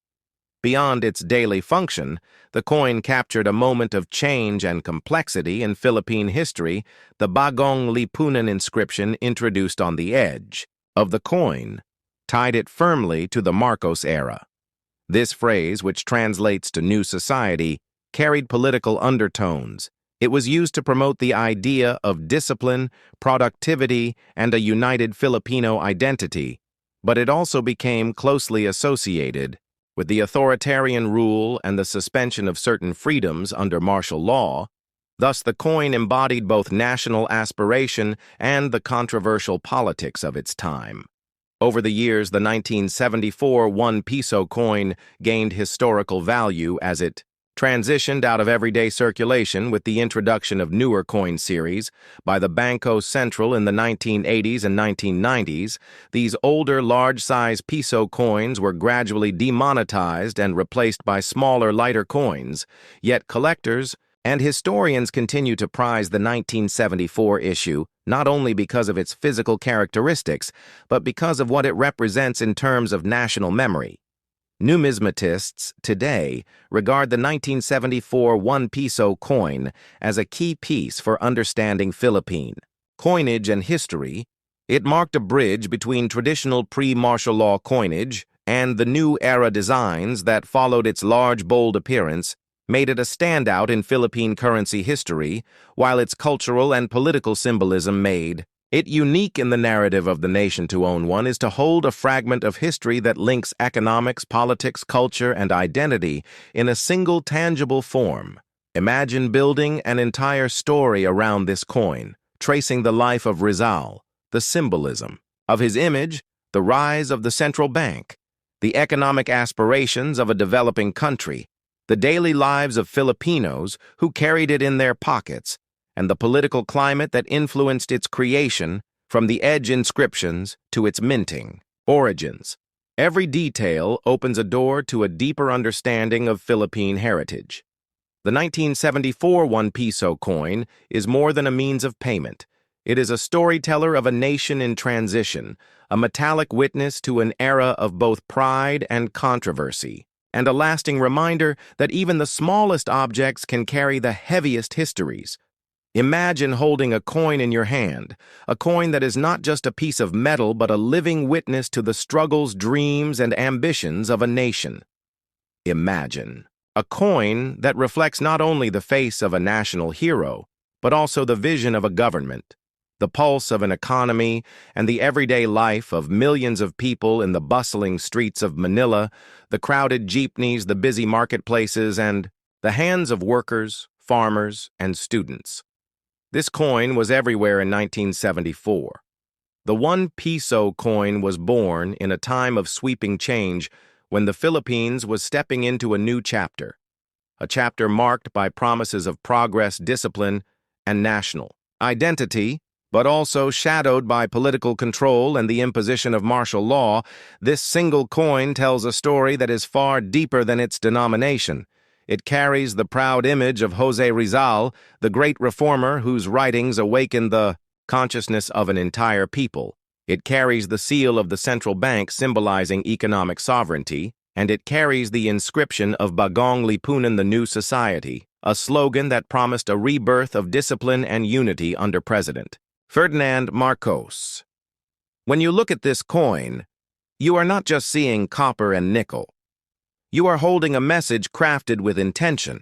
Beyond its daily function, the coin captured a moment of change and complexity in Philippine history. The Bagong Lipunan inscription introduced on the edge of the coin tied it firmly to the Marcos era. This phrase, which translates to New Society, carried political undertones. It was used to promote the idea of discipline, productivity, and a united Filipino identity, but it also became closely associated with the authoritarian rule and the suspension of certain freedoms under martial law. Thus, the coin embodied both national aspiration and the controversial politics of its time. Over the years, the 1974 1 peso coin gained historical value as it Transitioned out of everyday circulation with the introduction of newer coin series by the Banco Central in the 1980s and 1990s, these older large-size peso coins were gradually demonetized and replaced by smaller, lighter coins, yet collectors and historians continue to prize the 1974 issue not only because of its physical characteristics, but because of what it represents in terms of national memory. Numismatists today regard the 1974 1 peso coin as a key piece for understanding Philippine coinage and history. It marked a bridge between traditional pre-martial law coinage and the new era designs that followed its large, bold appearance, made it a standout in Philippine currency history, while its cultural and political symbolism made it unique in the narrative of the nation. To own one is to hold a fragment of history that links economics, politics, culture, and identity in a single tangible form. Imagine building an entire story around this coin, tracing the life of Rizal, the symbolism of his image, the rise of the central bank, the economic aspirations of a developing country, the daily lives of Filipinos who carried it in their pockets, and the political climate that influenced its creation, from the edge inscriptions to its minting. Origins. Every detail opens a door to a deeper understanding of Philippine heritage. The 1974 1 peso coin is more than a means of payment. It is a storyteller of a nation in transition, a metallic witness to an era of both pride and controversy, and a lasting reminder that even the smallest objects can carry the heaviest histories. Imagine holding a coin in your hand, a coin that is not just a piece of metal but a living witness to the struggles, dreams, and ambitions of a nation. Imagine a coin that reflects not only the face of a national hero, but also the vision of a government, the pulse of an economy, and the everyday life of millions of people in the bustling streets of Manila, the crowded jeepneys, the busy marketplaces, and the hands of workers, farmers, and students. This coin was everywhere in 1974. The 1 peso coin was born in a time of sweeping change when the Philippines was stepping into a new chapter, a chapter marked by promises of progress, discipline, and national identity, but also shadowed by political control and the imposition of martial law. This single coin tells a story that is far deeper than its denomination. It carries the proud image of José Rizal, the great reformer whose writings awakened the consciousness of an entire people. It carries the seal of the central bank symbolizing economic sovereignty, and it carries the inscription of Bagong Lipunan, the new society, a slogan that promised a rebirth of discipline and unity under President Ferdinand Marcos. When you look at this coin, you are not just seeing copper and nickel. You are holding a message crafted with intention,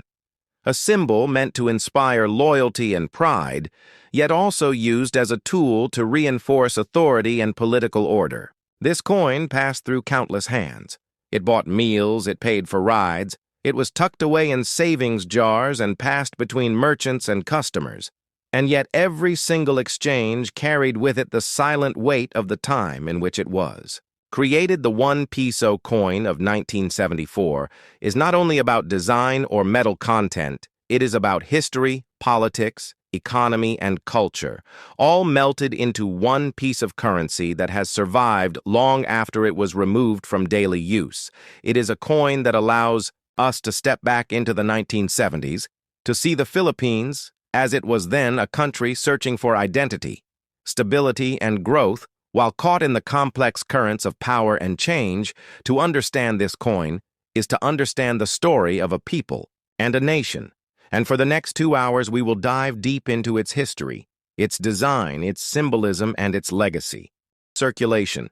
a symbol meant to inspire loyalty and pride, yet also used as a tool to reinforce authority and political order. This coin passed through countless hands. It bought meals, it paid for rides, it was tucked away in savings jars and passed between merchants and customers. And yet every single exchange carried with it the silent weight of the time in which it was. Created the 1 peso coin of 1974 is not only about design or metal content, it is about history, politics, economy, and culture, all melted into one piece of currency that has survived long after it was removed from daily use. It is a coin that allows us to step back into the 1970s, to see the Philippines, as it was then a country searching for identity, stability, and growth. While caught in the complex currents of power and change, to understand this coin is to understand the story of a people and a nation. And for the next 2 hours, we will dive deep into its history, its design, its symbolism, and its legacy. Circulation.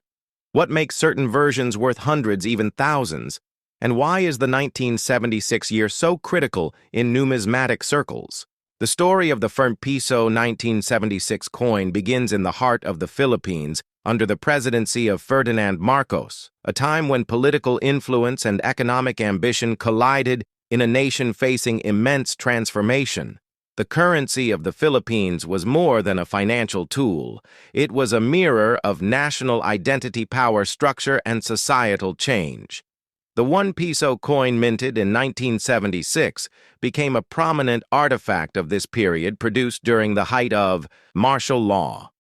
What makes certain versions worth hundreds, even thousands? And why is the 1976 year so critical in numismatic circles? The story of the first peso 1976 coin begins in the heart of the Philippines under the presidency of Ferdinand Marcos, a time when political influence and economic ambition collided in a nation facing immense transformation. The currency of the Philippines was more than a financial tool. It was a mirror of national identity, power structure, and societal change. The 1 peso coin minted in 1976 became a prominent artifact of this period produced during the height of martial law.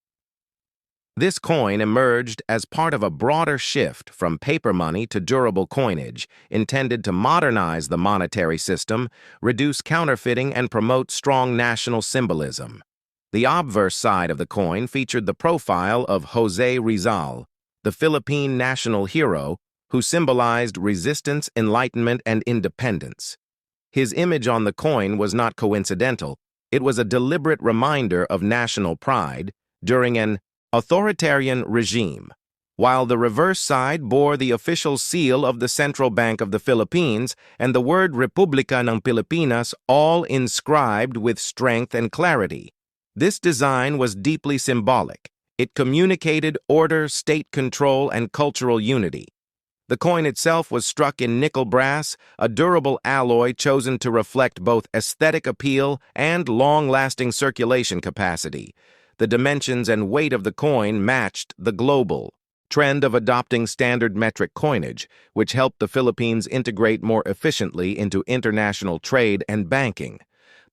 This coin emerged as part of a broader shift from paper money to durable coinage, intended to modernize the monetary system, reduce counterfeiting, and promote strong national symbolism. The obverse side of the coin featured the profile of Jose Rizal, the Philippine national hero, who symbolized resistance, enlightenment, and independence. His image on the coin was not coincidental. It was a deliberate reminder of national pride during an authoritarian regime, while the reverse side bore the official seal of the Central Bank of the Philippines and the word Republika ng Pilipinas, all inscribed with strength and clarity. This design was deeply symbolic. It communicated order, state control, and cultural unity. The coin itself was struck in nickel brass, a durable alloy chosen to reflect both aesthetic appeal and long-lasting circulation capacity. The dimensions and weight of the coin matched the global trend of adopting standard metric coinage, which helped the Philippines integrate more efficiently into international trade and banking.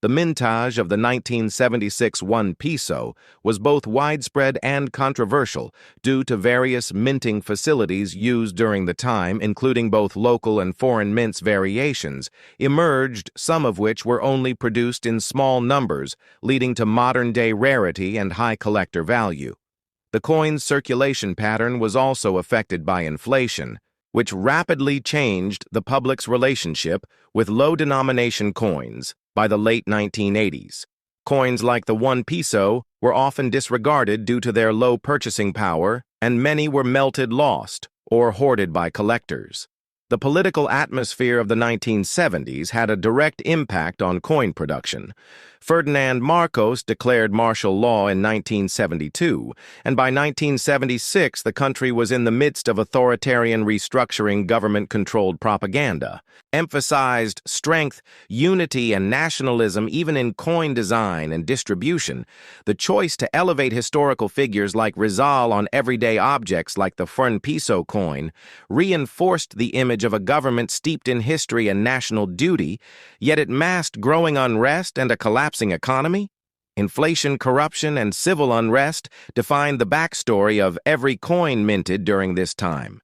The mintage of the 1976 1 peso was both widespread and controversial due to various minting facilities used during the time, including both local and foreign mints variations, emerged, some of which were only produced in small numbers, leading to modern-day rarity and high collector value. The coin's circulation pattern was also affected by inflation, which rapidly changed the public's relationship with low-denomination coins. By the late 1980s, coins like the 1 peso were often disregarded due to their low purchasing power, and many were melted, lost, or hoarded by collectors. The political atmosphere of the 1970s had a direct impact on coin production. Ferdinand Marcos declared martial law in 1972, and by 1976 the country was in the midst of authoritarian restructuring government-controlled propaganda. Emphasized strength, unity, and nationalism even in coin design and distribution. The choice to elevate historical figures like Rizal on everyday objects like the 1 peso coin reinforced the image of a government steeped in history and national duty, yet it masked growing unrest and a collapsing economy. Inflation, corruption, and civil unrest defined the backstory of every coin minted during this time,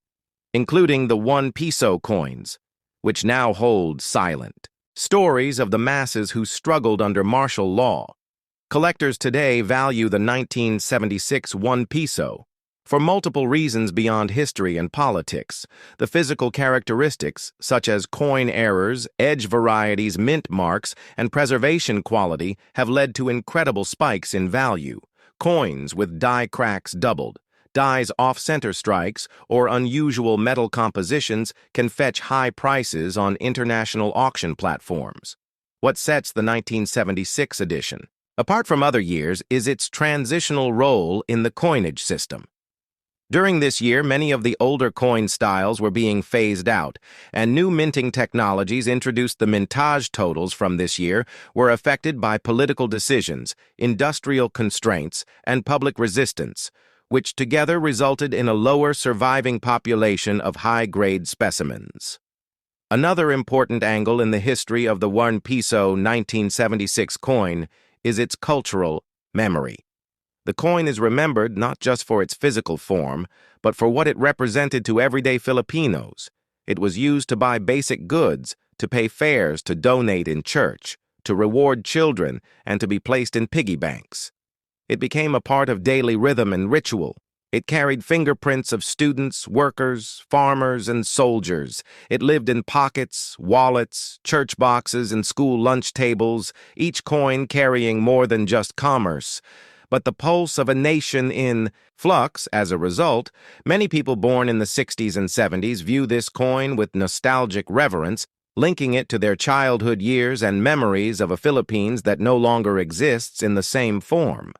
including the 1 peso coins, which now hold silent stories of the masses who struggled under martial law. Collectors today value the 1976 1 peso for multiple reasons beyond history and politics. The physical characteristics, such as coin errors, edge varieties, mint marks, and preservation quality, have led to incredible spikes in value. Coins with die cracks doubled, dies off-center strikes, or unusual metal compositions can fetch high prices on international auction platforms. What sets the 1976 edition apart from other years is its transitional role in the coinage system. During this year, many of the older coin styles were being phased out, and new minting technologies introduced. The mintage totals from this year were affected by political decisions, industrial constraints, and public resistance, which together resulted in a lower surviving population of high-grade specimens. Another important angle in the history of the 1 peso 1976 coin is its cultural memory. The coin is remembered not just for its physical form, but for what it represented to everyday Filipinos. It was used to buy basic goods, to pay fares, to donate in church, to reward children, and to be placed in piggy banks. It became a part of daily rhythm and ritual. It carried fingerprints of students, workers, farmers, and soldiers. It lived in pockets, wallets, church boxes, and school lunch tables, each coin carrying more than just commerce, but the pulse of a nation in flux. As a result, many people born in the 60s and 70s view this coin with nostalgic reverence, linking it to their childhood years and memories of a Philippines that no longer exists in the same form.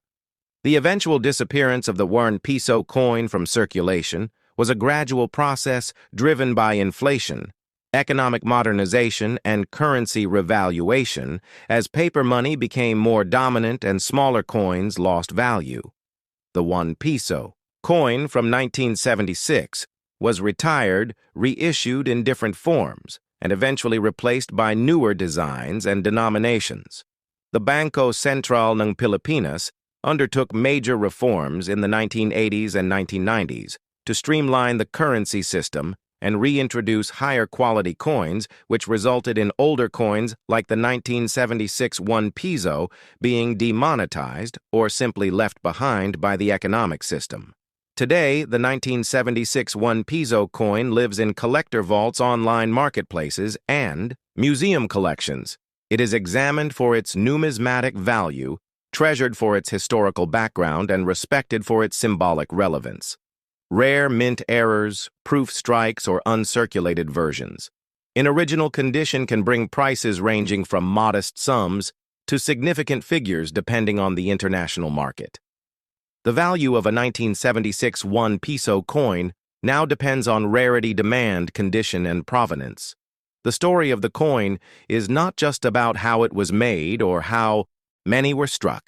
The eventual disappearance of the 1 peso coin from circulation was a gradual process driven by inflation, economic modernization, and currency revaluation, as paper money became more dominant and smaller coins lost value. The 1 peso coin from 1976 was retired, reissued in different forms, and eventually replaced by newer designs and denominations. The Bangko Sentral ng Pilipinas undertook major reforms in the 1980s and 1990s to streamline the currency system and reintroduce higher quality coins, which resulted in older coins like the 1976 1 peso being demonetized or simply left behind by the economic system. Today, the 1976 1 peso coin lives in collector vaults, online marketplaces, and museum collections. It is examined for its numismatic value, treasured for its historical background, and respected for its symbolic relevance. Rare mint errors, proof strikes, or uncirculated versions in original condition can bring prices ranging from modest sums to significant figures depending on the international market. The value of a 1976 1 peso coin now depends on rarity, demand, condition, and provenance. The story of the coin is not just about how it was made or how many were struck.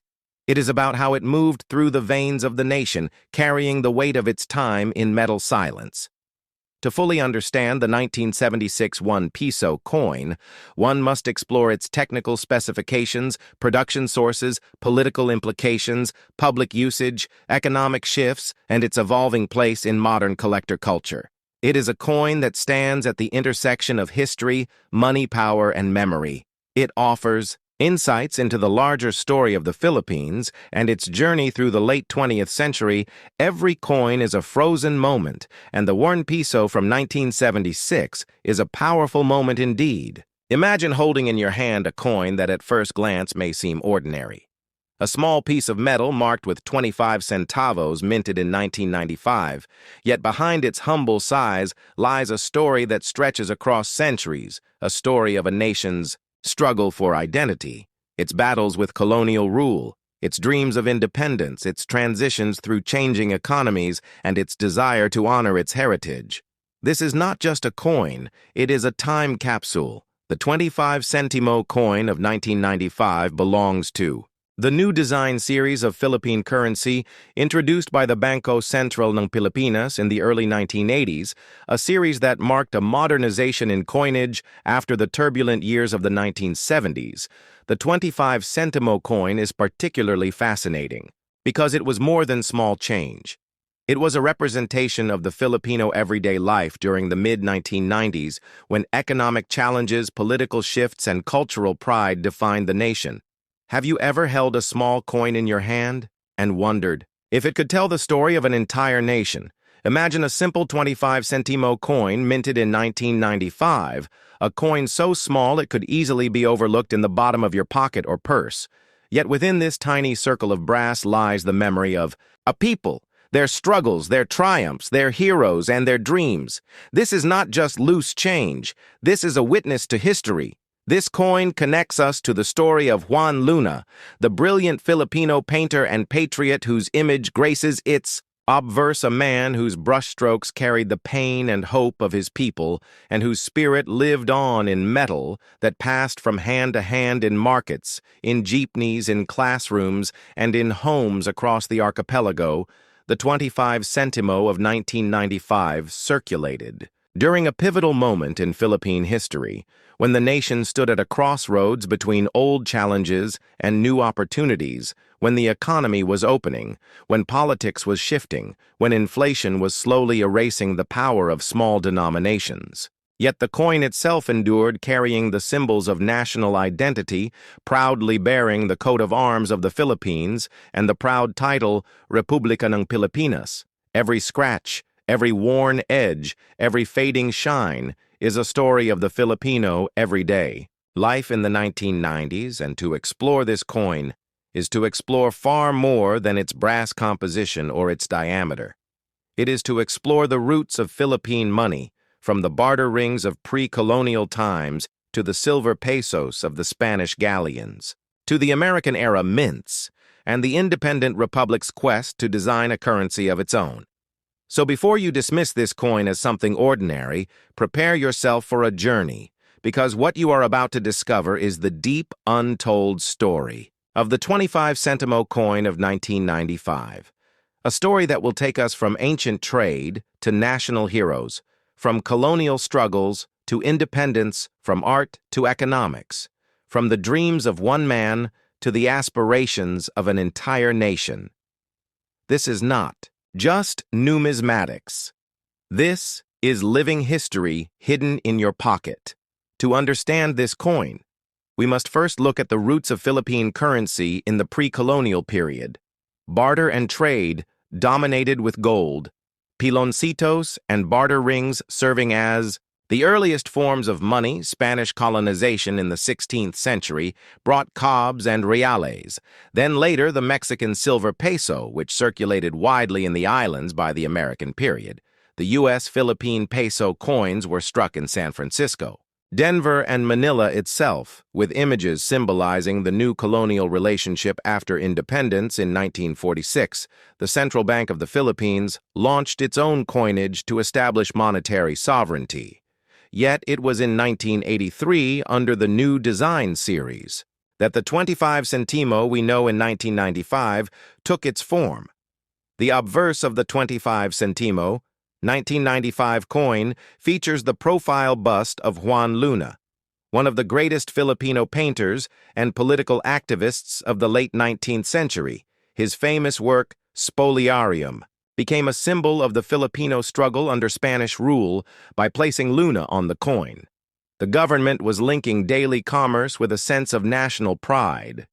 It is about how it moved through the veins of the nation, carrying the weight of its time in metal silence. To fully understand the 1976 1 peso coin, one must explore its technical specifications, production sources, political implications, public usage, economic shifts, and its evolving place in modern collector culture. It is a coin that stands at the intersection of history, money power, and memory. It offers insights into the larger story of the Philippines and its journey through the late 20th century. Every coin is a frozen moment, and the 1 peso from 1976 is a powerful moment indeed. Imagine holding in your hand a coin that at first glance may seem ordinary. A small piece of metal marked with 25 centavos minted in 1995, yet behind its humble size lies a story that stretches across centuries, a story of a nation's struggle for identity, its battles with colonial rule, its dreams of independence, its transitions through changing economies, and its desire to honor its heritage. This is not just a coin, it is a time capsule. The 25 sentimo coin of 1995 belongs to the new design series of Philippine currency introduced by the Bangko Sentral ng Pilipinas in the early 1980s, a series that marked a modernization in coinage after the turbulent years of the 1970s. The 25 sentimo coin is particularly fascinating because it was more than small change. It was a representation of the Filipino everyday life during the mid-1990s when economic challenges, political shifts, and cultural pride defined the nation. Have you ever held a small coin in your hand and wondered if it could tell the story of an entire nation? Imagine a simple 25 centimo coin minted in 1995, a coin so small it could easily be overlooked in the bottom of your pocket or purse. Yet within this tiny circle of brass lies the memory of a people, their struggles, their triumphs, their heroes, and their dreams. This is not just loose change. This is a witness to history. This coin connects us to the story of Juan Luna, the brilliant Filipino painter and patriot whose image graces its obverse, a man whose brushstrokes carried the pain and hope of his people and whose spirit lived on in metal that passed from hand to hand in markets, in jeepneys, in classrooms, and in homes across the archipelago. The 25 sentimo of 1995 circulated during a pivotal moment in Philippine history, when the nation stood at a crossroads between old challenges and new opportunities, when the economy was opening, when politics was shifting, when inflation was slowly erasing the power of small denominations. Yet the coin itself endured, carrying the symbols of national identity, proudly bearing the coat of arms of the Philippines and the proud title Republika ng Pilipinas. Every scratch, every worn edge, every fading shine is a story of the Filipino everyday life in the 1990s, and to explore this coin is to explore far more than its brass composition or its diameter. It is to explore the roots of Philippine money, from the barter rings of pre-colonial times to the silver pesos of the Spanish galleons, to the American-era mints, and the independent republic's quest to design a currency of its own. So before you dismiss this coin as something ordinary, prepare yourself for a journey, because what you are about to discover is the deep, untold story of the 25 centimo coin of 1995, A story that will take us from ancient trade to national heroes, from colonial struggles to independence, from art to economics, from the dreams of one man to the aspirations of an entire nation. This is not just numismatics. This is living history hidden in your pocket. To understand this coin, we must first look at the roots of Philippine currency in the pre-colonial period. Barter and trade dominated with gold, piloncitos and barter rings serving as the earliest forms of money. Spanish colonization in the 16th century brought cobs and reales. Then later, the Mexican silver peso, which circulated widely in the islands by the American period. The U.S. Philippine peso coins were struck in San Francisco, Denver, and Manila itself, with images symbolizing the new colonial relationship after independence in 1946. The Central Bank of the Philippines launched its own coinage to establish monetary sovereignty. Yet it was in 1983, under the New Design series, that the 25 centimo we know in 1995 took its form. The obverse of the 25 centimo 1995 coin features the profile bust of Juan Luna, one of the greatest Filipino painters and political activists of the late 19th century. His famous work, Spoliarium, became a symbol of the Filipino struggle under Spanish rule by placing Luna on the coin. The government was linking daily commerce with a sense of national pride.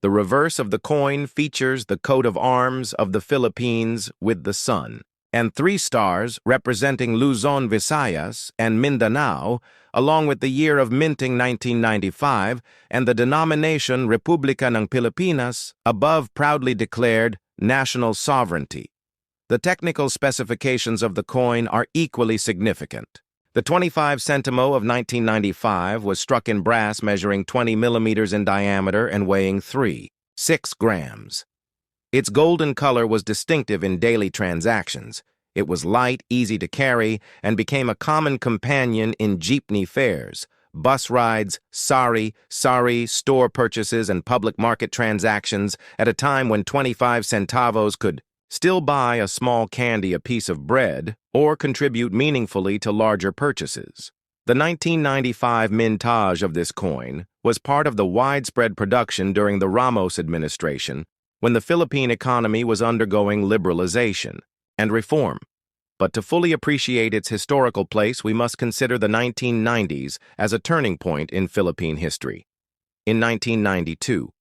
The reverse of the coin features the coat of arms of the Philippines with the sun, and 3 stars representing Luzon, Visayas, and Mindanao, along with the year of minting 1995 and the denomination Republika ng Pilipinas, above proudly declared national sovereignty. The technical specifications of the coin are equally significant. The 25 centimo of 1995 was struck in brass measuring 20 millimeters in diameter and weighing 3.6 grams. Its golden color was distinctive in daily transactions. It was light, easy to carry, and became a common companion in jeepney fares, bus rides, sari, store purchases, and public market transactions at a time when 25 centavos could still buy a small candy, a piece of bread, or contribute meaningfully to larger purchases. The 1995 mintage of this coin was part of the widespread production during the Ramos administration, when the Philippine economy was undergoing liberalization and reform. But to fully appreciate its historical place, we must consider the 1990s as a turning point in Philippine history. In 1992,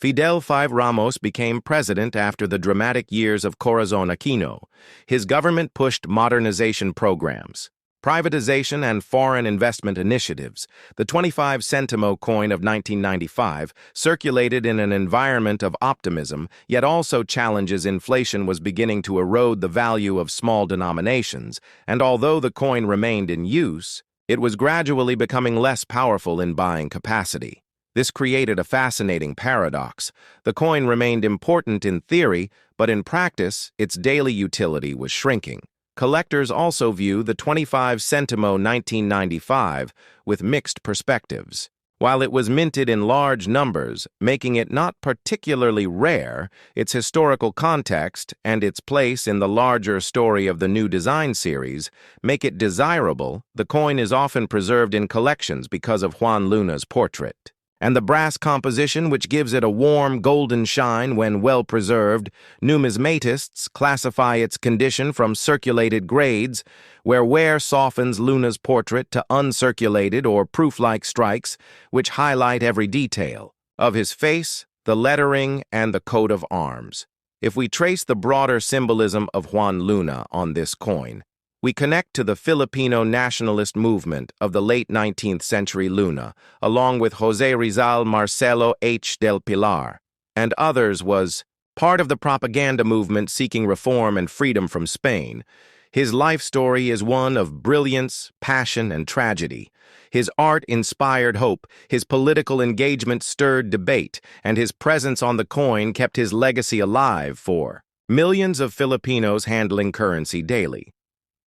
Fidel V. Ramos became president after the dramatic years of Corazon Aquino. His government pushed modernization programs, privatization, and foreign investment initiatives. The 25 centimo coin of 1995 circulated in an environment of optimism, yet also challenges. Inflation was beginning to erode the value of small denominations, and although the coin remained in use, it was gradually becoming less powerful in buying capacity. This created a fascinating paradox. The coin remained important in theory, but in practice, its daily utility was shrinking. Collectors also view the 25 centimo 1995 with mixed perspectives. While it was minted in large numbers, making it not particularly rare, its historical context and its place in the larger story of the New Design series make it desirable. The coin is often preserved in collections because of Juan Luna's portrait, and the brass composition, which gives it a warm golden shine when well preserved. Numismatists classify its condition from circulated grades, where wear softens Luna's portrait, to uncirculated or proof-like strikes, which highlight every detail of his face, the lettering, and the coat of arms. If we trace the broader symbolism of Juan Luna on this coin, we connect to the Filipino nationalist movement of the late 19th century. Luna, along with Jose Rizal, Marcelo H. del Pilar, and others, was part of the propaganda movement seeking reform and freedom from Spain. His life story is one of brilliance, passion, and tragedy. His art inspired hope, his political engagement stirred debate, and his presence on the coin kept his legacy alive for millions of Filipinos handling currency daily.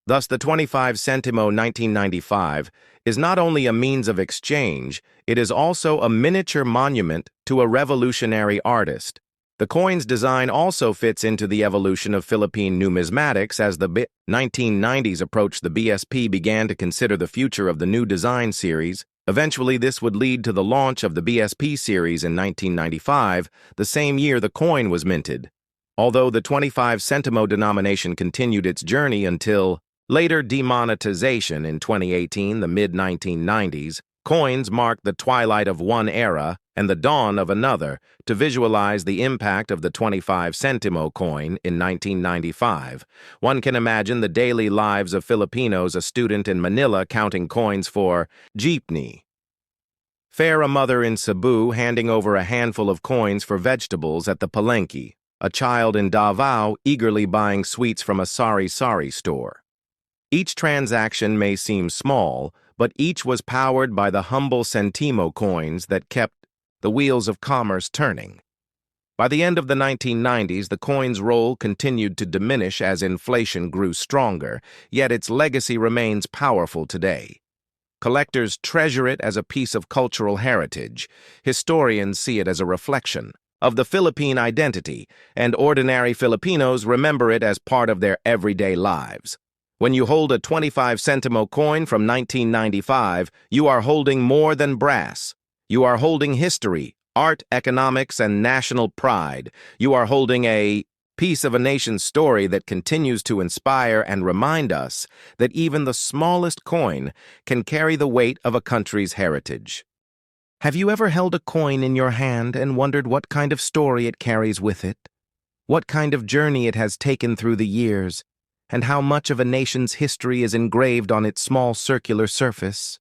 Thus, the 25 centimo 1995 is not only a means of exchange, it is also a miniature monument to a revolutionary artist, The coin's design also fits into the evolution of Philippine numismatics as the 1990s approached. The BSP began to consider the future of the new design series. Eventually, this would lead to the launch of the BSP series in 1995, the same year the coin was minted. Although the 25 centimo denomination continued its journey until later demonetization in 2018, the mid-1990s, coins marked the twilight of one era and the dawn of another. To visualize the impact of the 25 centimo coin in 1995, one can imagine the daily lives of Filipinos, a student in Manila counting coins for jeepney, fare, a mother in Cebu handing over a handful of coins for vegetables at the palengke, a child in Davao eagerly buying sweets from a sari-sari store. Each transaction may seem small, but each was powered by the humble sentimo coins that kept the wheels of commerce turning. By the end of the 1990s, the coin's role continued to diminish as inflation grew stronger, yet its legacy remains powerful today. Collectors treasure it as a piece of cultural heritage. Historians see it as a reflection of the Philippine identity, and ordinary Filipinos remember it as part of their everyday lives. When you hold a 25 centimo coin from 1995, you are holding more than brass. You are holding history, art, economics, and national pride. You are holding a piece of a nation's story that continues to inspire and remind us that even the smallest coin can carry the weight of a country's heritage. Have you ever held a coin in your hand and wondered what kind of story it carries with it? What kind of journey it has taken through the years? And how much of a nation's history is engraved on its small circular surface?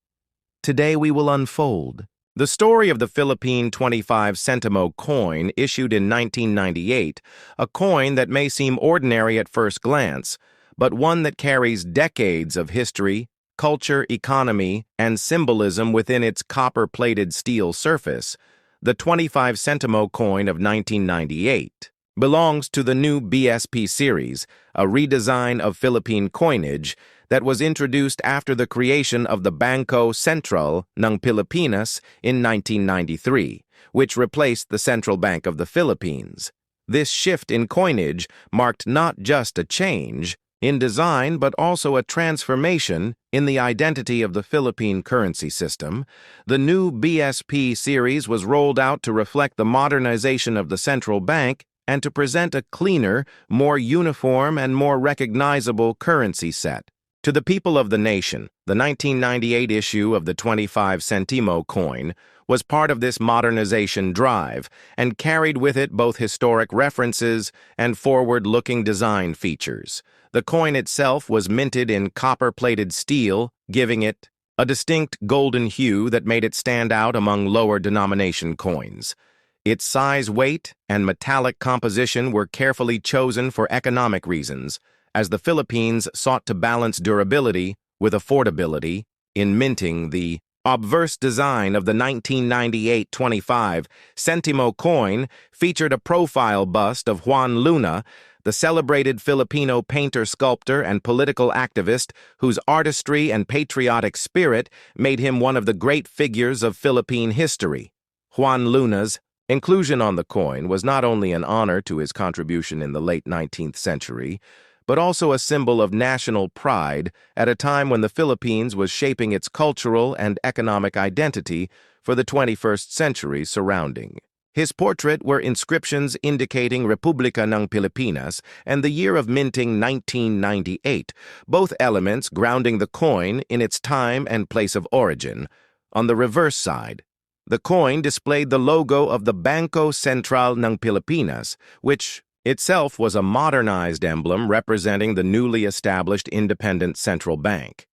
Today we will unfold the story of the Philippine 25 centimo coin issued in 1998, a coin that may seem ordinary at first glance, but one that carries decades of history, culture, economy, and symbolism within its copper-plated steel surface. The 25 centimo coin of 1998 belongs to the new BSP series, a redesign of Philippine coinage that was introduced after the creation of the Bangko Sentral ng Pilipinas in 1993, which replaced the Central Bank of the Philippines. This shift in coinage marked not just a change in design but also a transformation in the identity of the Philippine currency system. The new BSP series was rolled out to reflect the modernization of the central bank and to present a cleaner, more uniform, and more recognizable currency set. To the people of the nation, the 1998 issue of the 25 centimo coin was part of this modernization drive and carried with it both historic references and forward-looking design features. The coin itself was minted in copper-plated steel, giving it a distinct golden hue that made it stand out among lower denomination coins. Its size, weight, and metallic composition were carefully chosen for economic reasons, as the Philippines sought to balance durability with affordability in minting. The obverse design of the 1998 25 centimo coin featured a profile bust of Juan Luna, the celebrated Filipino painter, sculptor, and political activist whose artistry and patriotic spirit made him one of the great figures of Philippine history. Juan Luna's inclusion on the coin was not only an honor to his contribution in the late 19th century, but also a symbol of national pride at a time when the Philippines was shaping its cultural and economic identity for the 21st century surrounding. His portrait were inscriptions indicating Republika ng Pilipinas and the year of minting 1998, both elements grounding the coin in its time and place of origin. On the reverse side, the coin displayed the logo of the Bangko Sentral ng Pilipinas, which itself was a modernized emblem representing the newly established independent central bank.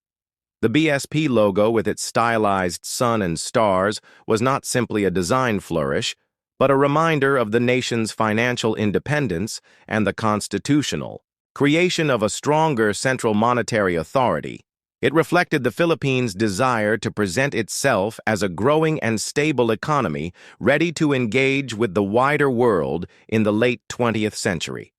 The BSP logo with its stylized sun and stars was not simply a design flourish, but a reminder of the nation's financial independence and the constitutional creation of a stronger central monetary authority. It reflected the Philippines' desire to present itself as a growing and stable economy ready to engage with the wider world in the late 20th century.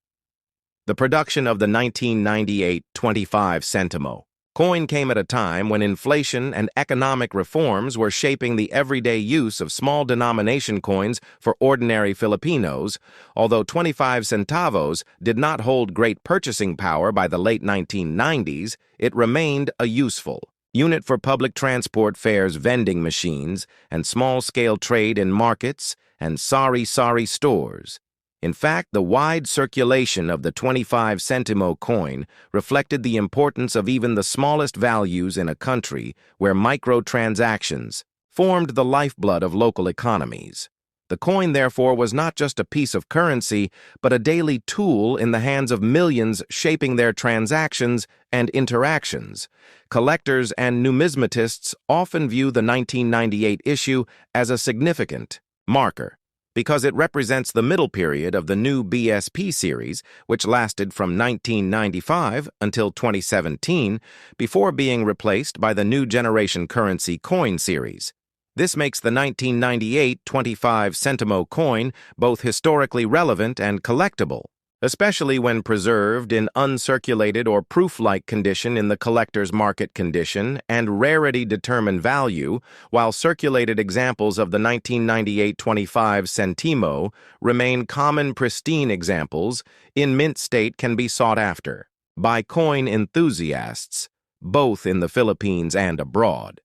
The production of the 1998 25 centimo Coin came at a time when inflation and economic reforms were shaping the everyday use of small denomination coins for ordinary Filipinos, although 25 centavos did not hold great purchasing power by the late 1990s, it remained a useful unit for public transport fares, vending machines, and small-scale trade in markets and sari-sari stores. In fact, the wide circulation of the 25 centimo coin reflected the importance of even the smallest values in a country where microtransactions formed the lifeblood of local economies. The coin, therefore, was not just a piece of currency, but a daily tool in the hands of millions shaping their transactions and interactions. Collectors and numismatists often view the 1998 issue as a significant marker, because it represents the middle period of the new BSP series, which lasted from 1995 until 2017, before being replaced by the new generation currency coin series. This makes the 1998 25 centimo coin both historically relevant and collectible, especially when preserved in uncirculated or proof-like condition in the collector's market condition and rarity-determined value, while circulated examples of the 1998 25 centimo remain common pristine examples, in mint state can be sought after by coin enthusiasts, both in the Philippines and abroad.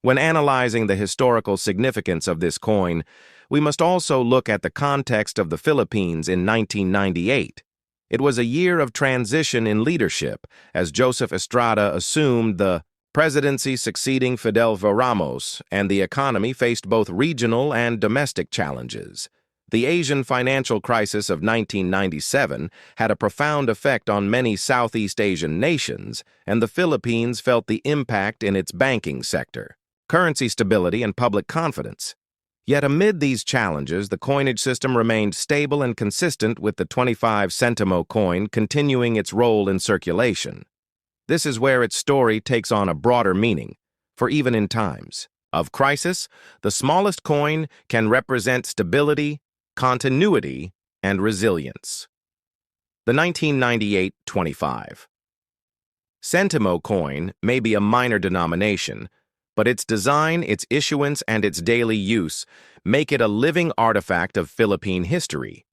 When analyzing the historical significance of this coin, we must also look at the context of the Philippines in 1998. It was a year of transition in leadership, as Joseph Estrada assumed the presidency succeeding Fidel V. Ramos, and the economy faced both regional and domestic challenges. The Asian financial crisis of 1997 had a profound effect on many Southeast Asian nations, and the Philippines felt the impact in its banking sector, currency stability, and public confidence. Yet amid these challenges, the coinage system remained stable and consistent, with the 25 centimo coin continuing its role in circulation. This is where its story takes on a broader meaning, for even in times of crisis, the smallest coin can represent stability, continuity, and resilience. The 1998 25 centimo coin may be a minor denomination, but its design, its issuance, and its daily use make it a living artifact of Philippine history.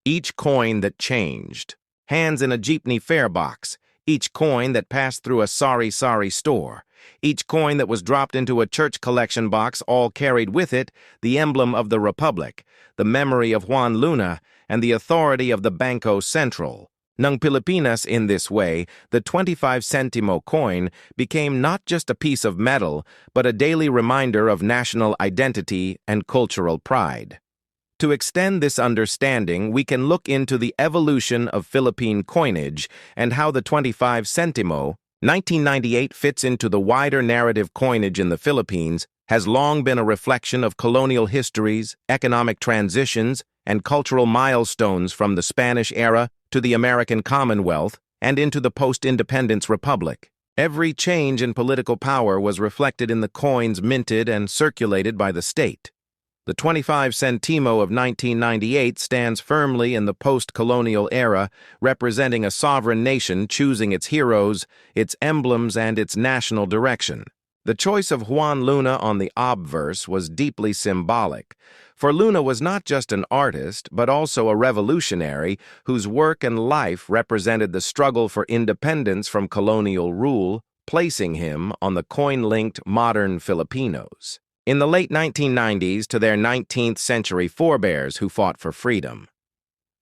Each coin that changed hands in a jeepney fare box, each coin that passed through a sari-sari store, each coin that was dropped into a church collection box, all carried with it the emblem of the Republic, the memory of Juan Luna, and the authority of the Bangko Sentral. Ng Pilipinas. In this way, the 25 centimo coin became not just a piece of metal, but a daily reminder of national identity and cultural pride. To extend this understanding, we can look into the evolution of Philippine coinage and how the 25 centimo, 1998, fits into the wider narrative. Coinage in the Philippines has long been a reflection of colonial histories, economic transitions, and cultural milestones from the Spanish era to the American Commonwealth and into the post-independence republic. Every change in political power was reflected in the coins minted and circulated by the state. The 25 centimo of 1998 stands firmly in the post-colonial era, representing a sovereign nation choosing its heroes, its emblems, and its national direction. The choice of Juan Luna on the obverse was deeply symbolic, for Luna was not just an artist, but also a revolutionary whose work and life represented the struggle for independence from colonial rule, placing him on the coin-linked modern Filipinos in the late 1990s to their 19th century forebears who fought for freedom.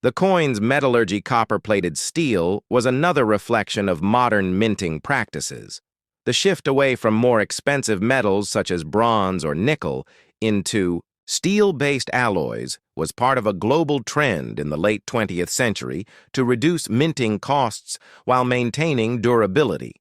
The coin's metallurgy, copper-plated steel, was another reflection of modern minting practices. The shift away from more expensive metals such as bronze or nickel into steel-based alloys was part of a global trend in the late 20th century to reduce minting costs while maintaining durability.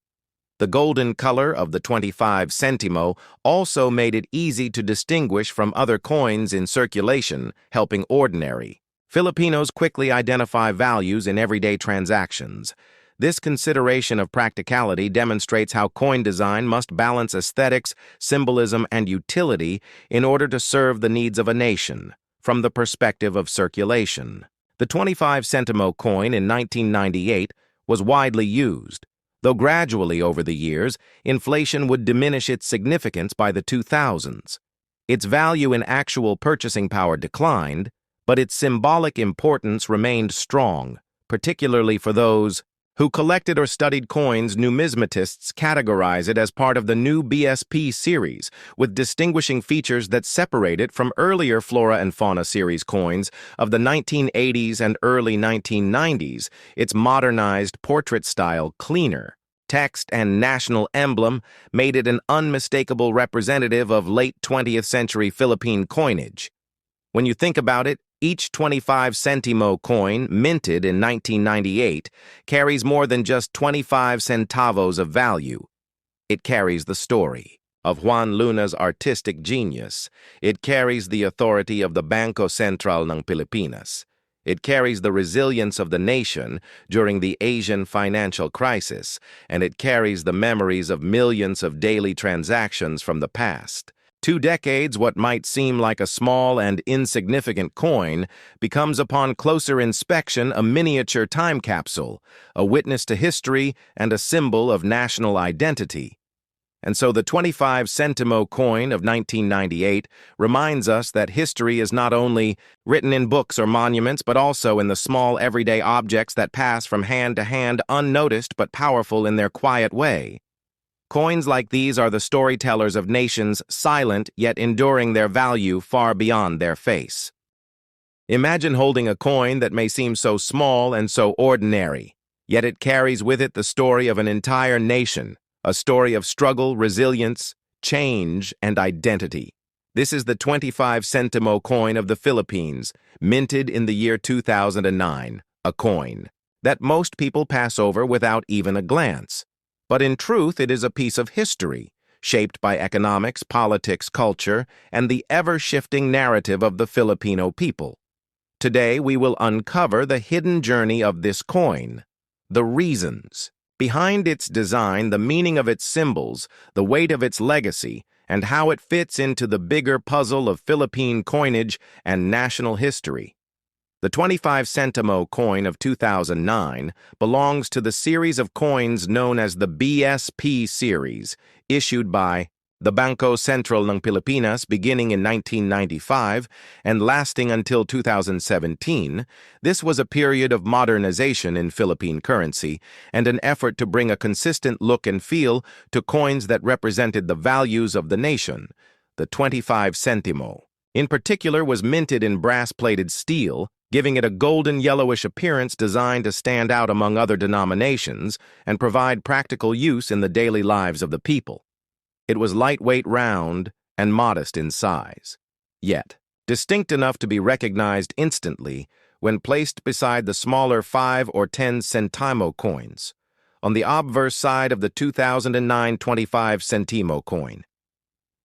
The golden color of the 25 centimo also made it easy to distinguish from other coins in circulation, helping ordinary Filipinos quickly identify values in everyday transactions. This consideration of practicality demonstrates how coin design must balance aesthetics, symbolism, and utility in order to serve the needs of a nation, from the perspective of circulation. The 25 centimo coin in 1998 was widely used, though gradually over the years, inflation would diminish its significance by the 2000s. Its value in actual purchasing power declined, but its symbolic importance remained strong, particularly for those who collected or studied coins. Numismatists categorize it as part of the new BSP series, with distinguishing features that separate it from earlier Flora and Fauna series coins of the 1980s and early 1990s. Its modernized portrait-style cleaner text and national emblem made it an unmistakable representative of late 20th century Philippine coinage. When you think about it, each 25 sentimo coin, minted in 1998, carries more than just 25 centavos of value. It carries the story of Juan Luna's artistic genius. It carries the authority of the Bangko Sentral ng Pilipinas. It carries the resilience of the nation during the Asian financial crisis, and it carries the memories of millions of daily transactions from the past. 2 decades, what might seem like a small and insignificant coin becomes, upon closer inspection, a miniature time capsule, a witness to history and a symbol of national identity. And so the 25 sentimo coin of 1998 reminds us that history is not only written in books or monuments, but also in the small everyday objects that pass from hand to hand, unnoticed but powerful in their quiet way. Coins like these are the storytellers of nations, silent yet enduring their value far beyond their face. Imagine holding a coin that may seem so small and so ordinary, yet it carries with it the story of an entire nation, a story of struggle, resilience, change, and identity. This is the 25 sentimo coin of the Philippines, minted in the year 2009, a coin that most people pass over without even a glance. But in truth, it is a piece of history, shaped by economics, politics, culture, and the ever-shifting narrative of the Filipino people. Today, we will uncover the hidden journey of this coin, the reasons behind its design, the meaning of its symbols, the weight of its legacy, and how it fits into the bigger puzzle of Philippine coinage and national history. The 25 sentimo coin of 2009 belongs to the series of coins known as the BSP series, issued by the Bangko Sentral ng Pilipinas beginning in 1995 and lasting until 2017. This was a period of modernization in Philippine currency and an effort to bring a consistent look and feel to coins that represented the values of the nation. The 25 sentimo, in particular, was minted in brass-plated steel, giving it a golden yellowish appearance designed to stand out among other denominations and provide practical use in the daily lives of the people. It was lightweight, round, and modest in size, yet distinct enough to be recognized instantly when placed beside the smaller 5 or 10 centimo coins. On the obverse side of the 2009 25 centimo coin,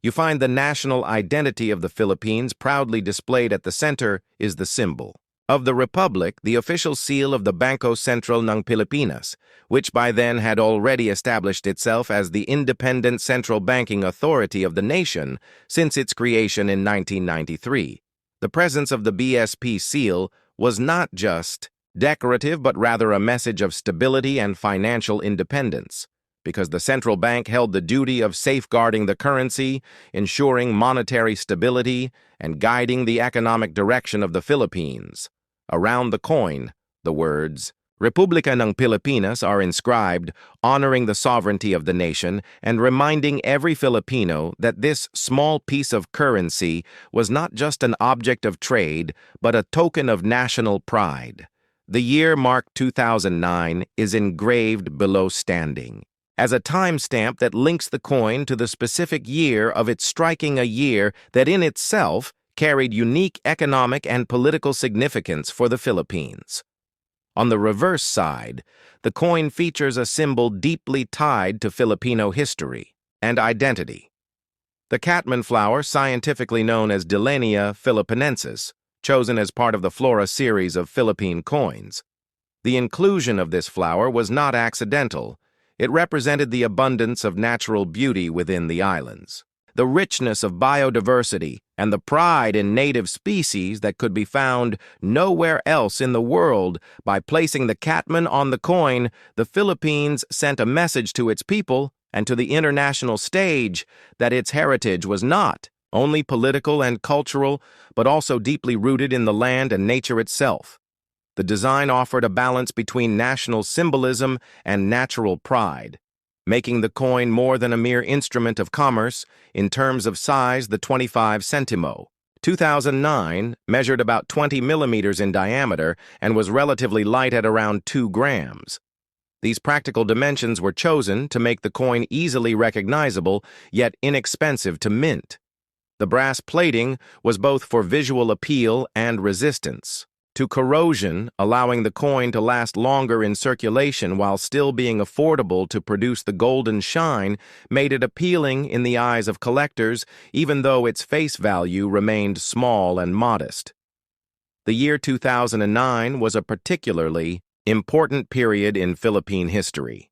you find the national identity of the Philippines. Proudly displayed at the center is the symbol of the Republic, the official seal of the Bangko Sentral ng Pilipinas, which by then had already established itself as the independent central banking authority of the nation since its creation in 1993. The presence of the BSP seal was not just decorative, but rather a message of stability and financial independence, because the central bank held the duty of safeguarding the currency, ensuring monetary stability, and guiding the economic direction of the Philippines. Around the coin, the words Republika ng Pilipinas are inscribed, honoring the sovereignty of the nation and reminding every Filipino that this small piece of currency was not just an object of trade, but a token of national pride. The year marked 2009 is engraved below standing as a timestamp that links the coin to the specific year of its striking, a year that in itself carried unique economic and political significance for the Philippines. On the reverse side, the coin features a symbol deeply tied to Filipino history and identity. The catman flower, scientifically known as Dillenia philippinensis, chosen as part of the Flora series of Philippine coins. The inclusion of this flower was not accidental. It represented the abundance of natural beauty within the islands. the richness of biodiversity, and the pride in native species that could be found nowhere else in the world. By placing the catman on the coin, the Philippines sent a message to its people and to the international stage that its heritage was not only political and cultural, but also deeply rooted in the land and nature itself. The design offered a balance between national symbolism and natural pride, making the coin more than a mere instrument of commerce. In terms of size, the 25 sentimo, 2009, measured about 20 millimeters in diameter and was relatively light at around 2 grams. These practical dimensions were chosen to make the coin easily recognizable, yet inexpensive to mint. The brass plating was both for visual appeal and resistance to corrosion, allowing the coin to last longer in circulation while still being affordable to produce the golden shine, made it appealing in the eyes of collectors, even though its face value remained small and modest. The year 2009 was a particularly important period in Philippine history.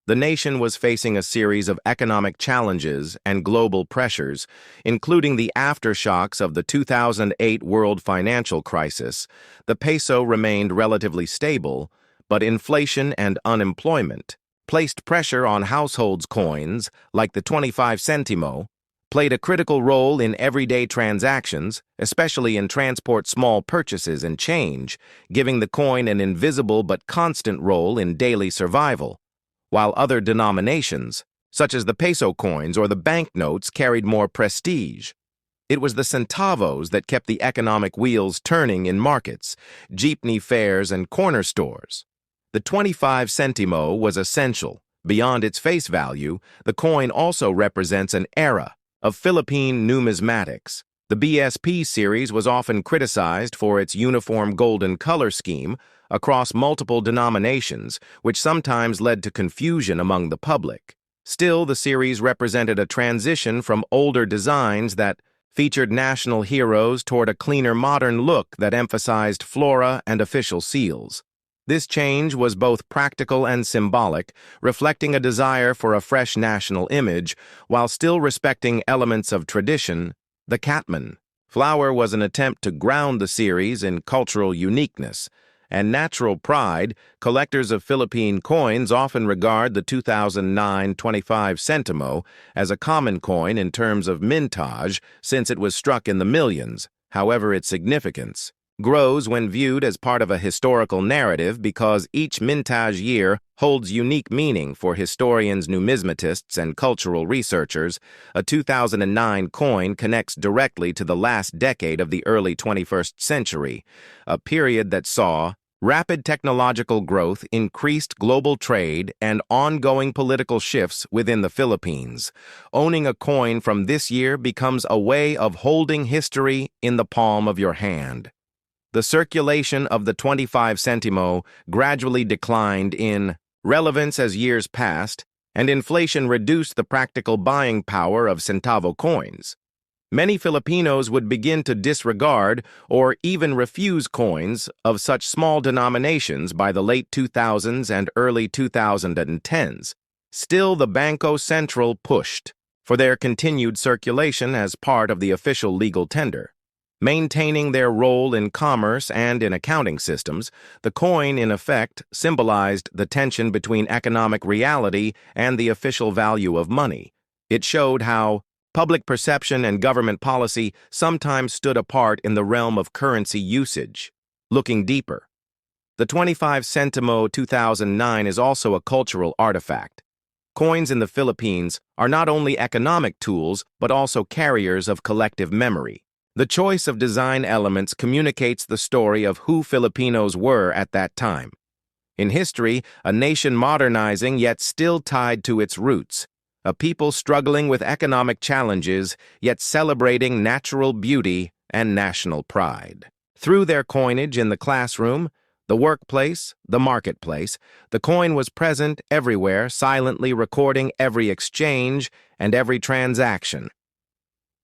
The nation was facing a series of economic challenges and global pressures, including the aftershocks of the 2008 world financial crisis. The peso remained relatively stable, but inflation and unemployment placed pressure on households. Coins, like the 25 sentimo, played a critical role in everyday transactions, especially in transport, small purchases, and change, giving the coin an invisible but constant role in daily survival. While other denominations, such as the peso coins or the banknotes, carried more prestige. It was the centavos that kept the economic wheels turning in markets, jeepney fares, and corner stores. The 25 sentimo was essential. Beyond its face value, the coin also represents an era of Philippine numismatics. The BSP series was often criticized for its uniform golden color scheme across multiple denominations, which sometimes led to confusion among the public. Still, the series represented a transition from older designs that featured national heroes toward a cleaner modern look that emphasized flora and official seals. This change was both practical and symbolic, reflecting a desire for a fresh national image while still respecting elements of tradition. The catman flower was an attempt to ground the series in cultural uniqueness and natural pride. Collectors of Philippine coins often regard the 2009 25 sentimo as a common coin in terms of mintage, since it was struck in the millions. However, its significance grows when viewed as part of a historical narrative, because each mintage year holds unique meaning for historians, numismatists, and cultural researchers. A 2009 coin connects directly to the last decade of the early 21st century, a period that saw rapid technological growth, increased global trade, and ongoing political shifts within the Philippines. Owning a coin from this year becomes a way of holding history in the palm of your hand. The circulation of the 25 sentimo gradually declined in relevance as years passed, and inflation reduced the practical buying power of centavo coins. Many Filipinos would begin to disregard or even refuse coins of such small denominations by the late 2000s and early 2010s. Still, the Bangko Sentral pushed for their continued circulation as part of the official legal tender. Maintaining their role in commerce and in accounting systems, the coin, in effect, symbolized the tension between economic reality and the official value of money. It showed how public perception and government policy sometimes stood apart in the realm of currency usage. Looking deeper, the 25 sentimo 2009 is also a cultural artifact. Coins in the Philippines are not only economic tools, but also carriers of collective memory. The choice of design elements communicates the story of who Filipinos were at that time. In history, a nation modernizing yet still tied to its roots, a people struggling with economic challenges yet celebrating natural beauty and national pride. Through their coinage in the classroom, the workplace, the marketplace, the coin was present everywhere, silently recording every exchange and every transaction.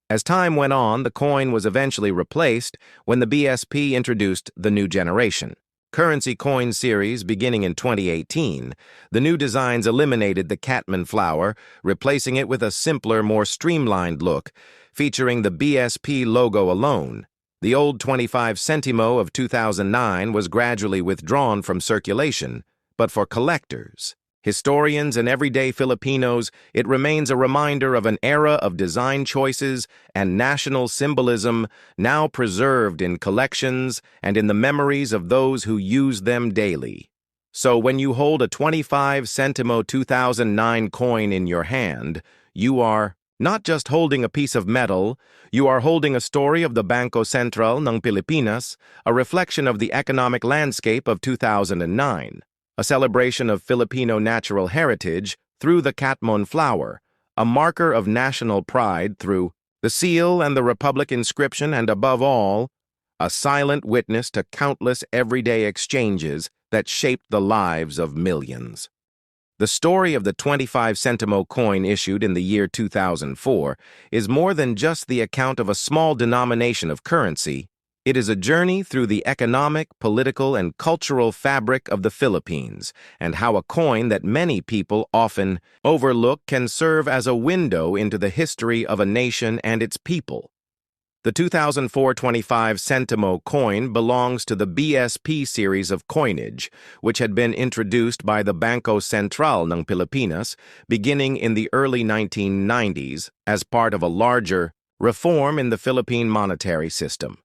As time went on, the coin was eventually replaced when the BSP introduced the new generation. currency coin series beginning in 2018, the new designs eliminated the Catman flower, replacing it with a simpler, more streamlined look, featuring the BSP logo alone. The old 25 sentimo of 2009 was gradually withdrawn from circulation, but for collectors, historians, and everyday Filipinos, it remains a reminder of an era of design choices and national symbolism now preserved in collections and in the memories of those who use them daily. So when you hold a 25 sentimo 2009 coin in your hand, you are not just holding a piece of metal, you are holding a story of the Bangko Sentral ng Pilipinas, a reflection of the economic landscape of 2009. A celebration of Filipino natural heritage through the Catmon flower, a marker of national pride through the seal and the Republic inscription, and above all, a silent witness to countless everyday exchanges that shaped the lives of millions. The story of the 25 sentimo coin issued in the year 2004 is more than just the account of a small denomination of currency. It is a journey through the economic, political, and cultural fabric of the Philippines, and how a coin that many people often overlook can serve as a window into the history of a nation and its people. The 2004 25 sentimo coin belongs to the BSP series of coinage, which had been introduced by the Bangko Sentral ng Pilipinas beginning in the early 1990s as part of a larger reform in the Philippine monetary system.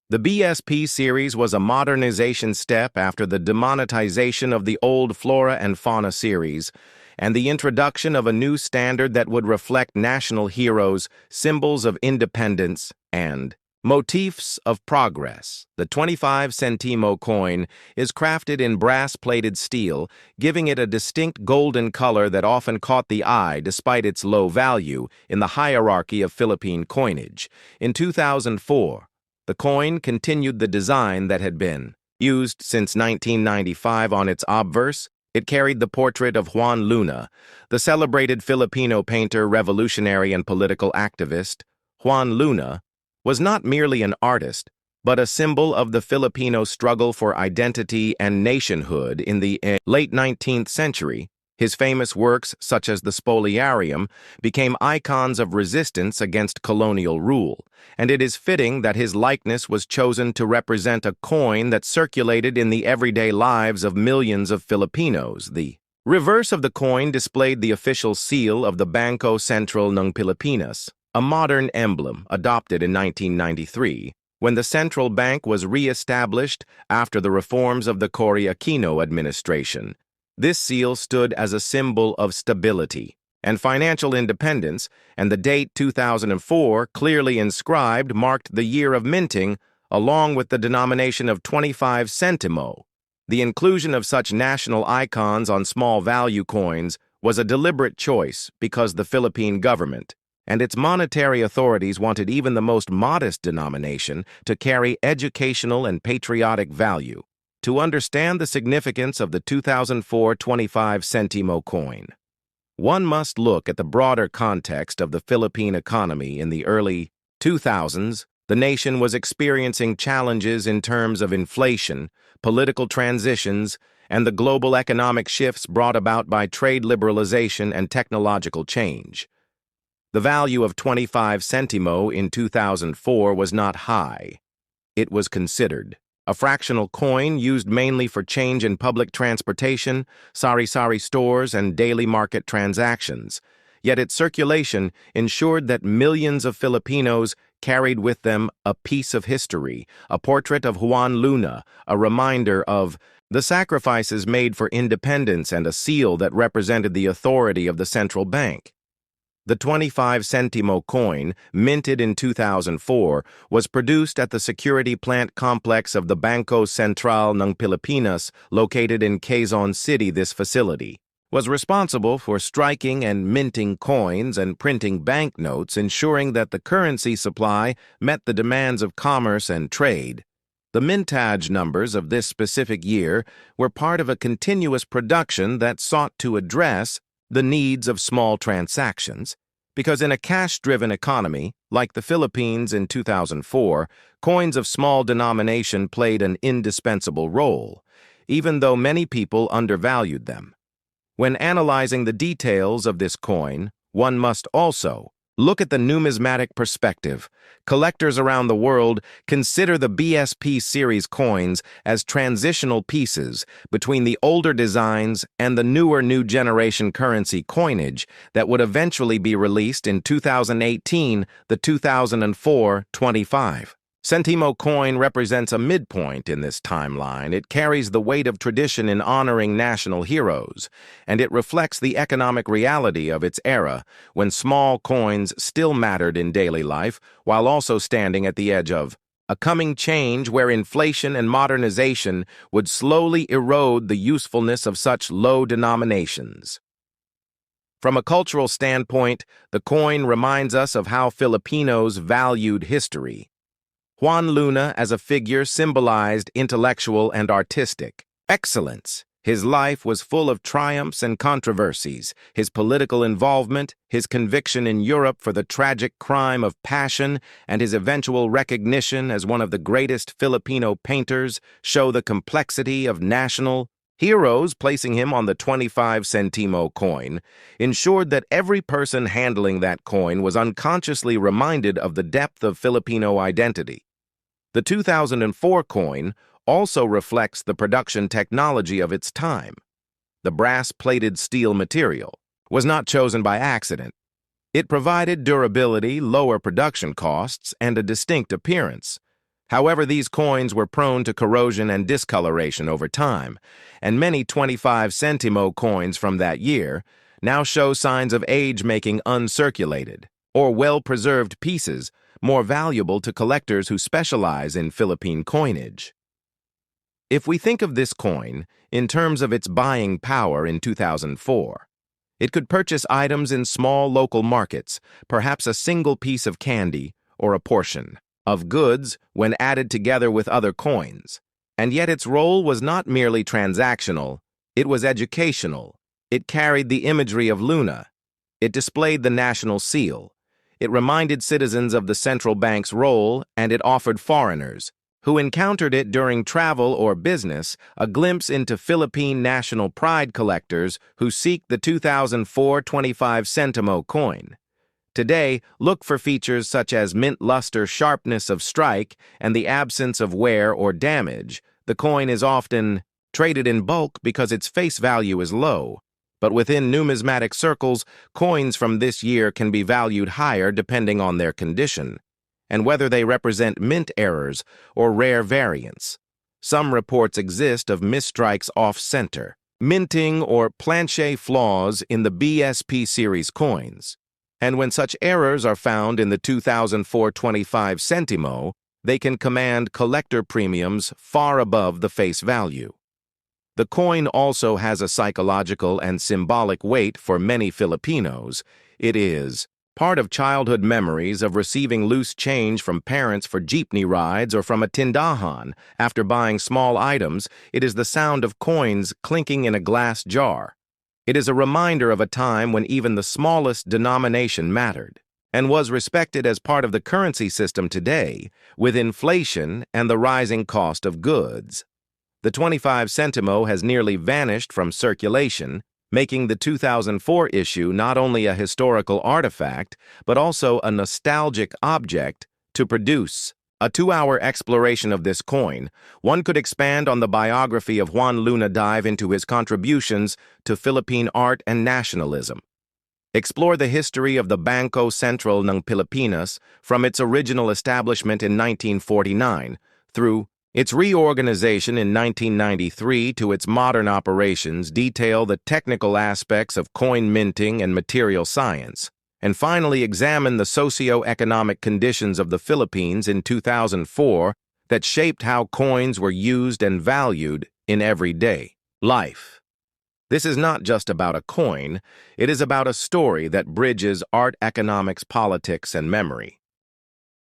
The BSP series was a modernization step after the demonetization of the old Flora and Fauna series and the introduction of a new standard that would reflect national heroes, symbols of independence, and motifs of progress. The 25 sentimo coin is crafted in brass-plated steel, giving it a distinct golden color that often caught the eye despite its low value in the hierarchy of Philippine coinage. In 2004, the coin continued the design that had been used since 1995 on its obverse. It carried the portrait of Juan Luna, the celebrated Filipino painter, revolutionary, and political activist. Juan Luna was not merely an artist, but a symbol of the Filipino struggle for identity and nationhood in the late 19th century. His famous works, such as the Spoliarium, became icons of resistance against colonial rule, and it is fitting that his likeness was chosen to represent a coin that circulated in the everyday lives of millions of Filipinos. The reverse of the coin displayed the official seal of the Bangko Sentral ng Pilipinas, a modern emblem adopted in 1993, when the central bank was re-established after the reforms of the Cory Aquino administration. This seal stood as a symbol of stability and financial independence, and the date 2004, clearly inscribed, marked the year of minting, along with the denomination of 25 sentimo. The inclusion of such national icons on small value coins was a deliberate choice because the Philippine government and its monetary authorities wanted even the most modest denomination to carry educational and patriotic value. To understand the significance of the 2004 25 sentimo coin, one must look at the broader context of the Philippine economy. In the early 2000s, the nation was experiencing challenges in terms of inflation, political transitions, and the global economic shifts brought about by trade liberalization and technological change. The value of 25 sentimo in 2004 was not high. It was considered a fractional coin used mainly for change in public transportation, sari-sari stores, and daily market transactions. Yet its circulation ensured that millions of Filipinos carried with them a piece of history, a portrait of Juan Luna, a reminder of the sacrifices made for independence, and a seal that represented the authority of the central bank. The 25 sentimo coin, minted in 2004, was produced at the security plant complex of the Bangko Sentral ng Pilipinas, located in Quezon City. This facility was responsible for striking and minting coins and printing banknotes, ensuring that the currency supply met the demands of commerce and trade. The mintage numbers of this specific year were part of a continuous production that sought to address the needs of small transactions, because in a cash-driven economy, like the Philippines in 2004, coins of small denomination played an indispensable role. even though many people undervalued them. When analyzing the details of this coin, one must also look at the numismatic perspective. Collectors around the world consider the BSP series coins as transitional pieces between the older designs and the newer new generation currency coinage that would eventually be released in 2018, the 2004 25. Sentimo coin represents a midpoint in this timeline. It carries the weight of tradition in honoring national heroes, and it reflects the economic reality of its era, when small coins still mattered in daily life, while also standing at the edge of a coming change where inflation and modernization would slowly erode the usefulness of such low denominations. From a cultural standpoint, the coin reminds us of how Filipinos valued history. Juan Luna as a figure symbolized intellectual and artistic excellence. His life was full of triumphs and controversies. His political involvement, his conviction in Europe for the tragic crime of passion, and his eventual recognition as one of the greatest Filipino painters show the complexity of national heroes. Placing him on the 25 centimo coin ensured that every person handling that coin was unconsciously reminded of the depth of Filipino identity. The 2004 coin also reflects the production technology of its time. The brass-plated steel material was not chosen by accident. It provided durability, lower production costs, and a distinct appearance. However, these coins were prone to corrosion and discoloration over time, and many 25 centimo coins from that year now show signs of age, making uncirculated or well-preserved pieces more valuable to collectors who specialize in Philippine coinage. If we think of this coin in terms of its buying power in 2004, it could purchase items in small local markets, perhaps a single piece of candy or a portion of goods when added together with other coins. And yet its role was not merely transactional, it was educational. It carried the imagery of Luna. It displayed the national seal. It reminded citizens of the central bank's role, and it offered foreigners who encountered it during travel or business a glimpse into Philippine national pride collectors who seek the 2004 25 centimo coin. Today, look for features such as mint luster, sharpness of strike, and the absence of wear or damage. The coin is often traded in bulk because its face value is low. But within numismatic circles, coins from this year can be valued higher depending on their condition and whether they represent mint errors or rare variants. Some reports exist of misstrikes off-center, minting, or planche flaws in the BSP series coins. And when such errors are found in the 2004 25 centimo, they can command collector premiums far above the face value. The coin also has a psychological and symbolic weight for many Filipinos. It is part of childhood memories of receiving loose change from parents for jeepney rides or from a tindahan. After buying small items, it is the sound of coins clinking in a glass jar. It is a reminder of a time when even the smallest denomination mattered and was respected as part of the currency system today, with inflation and the rising cost of goods. The 25 centimo has nearly vanished from circulation, making the 2004 issue not only a historical artifact, but also a nostalgic object to produce. A 2-hour exploration of this coin, one could expand on the biography of Juan Luna, dive into his contributions to Philippine art and nationalism. Explore the history of the Bangko Sentral ng Pilipinas from its original establishment in 1949 through its reorganization in 1993 to its modern operations. Detail the technical aspects of coin minting and material science, and finally examine the socio-economic conditions of the Philippines in 2004 that shaped how coins were used and valued in everyday life. This is not just about a coin, it is about a story that bridges art, economics, politics, and memory.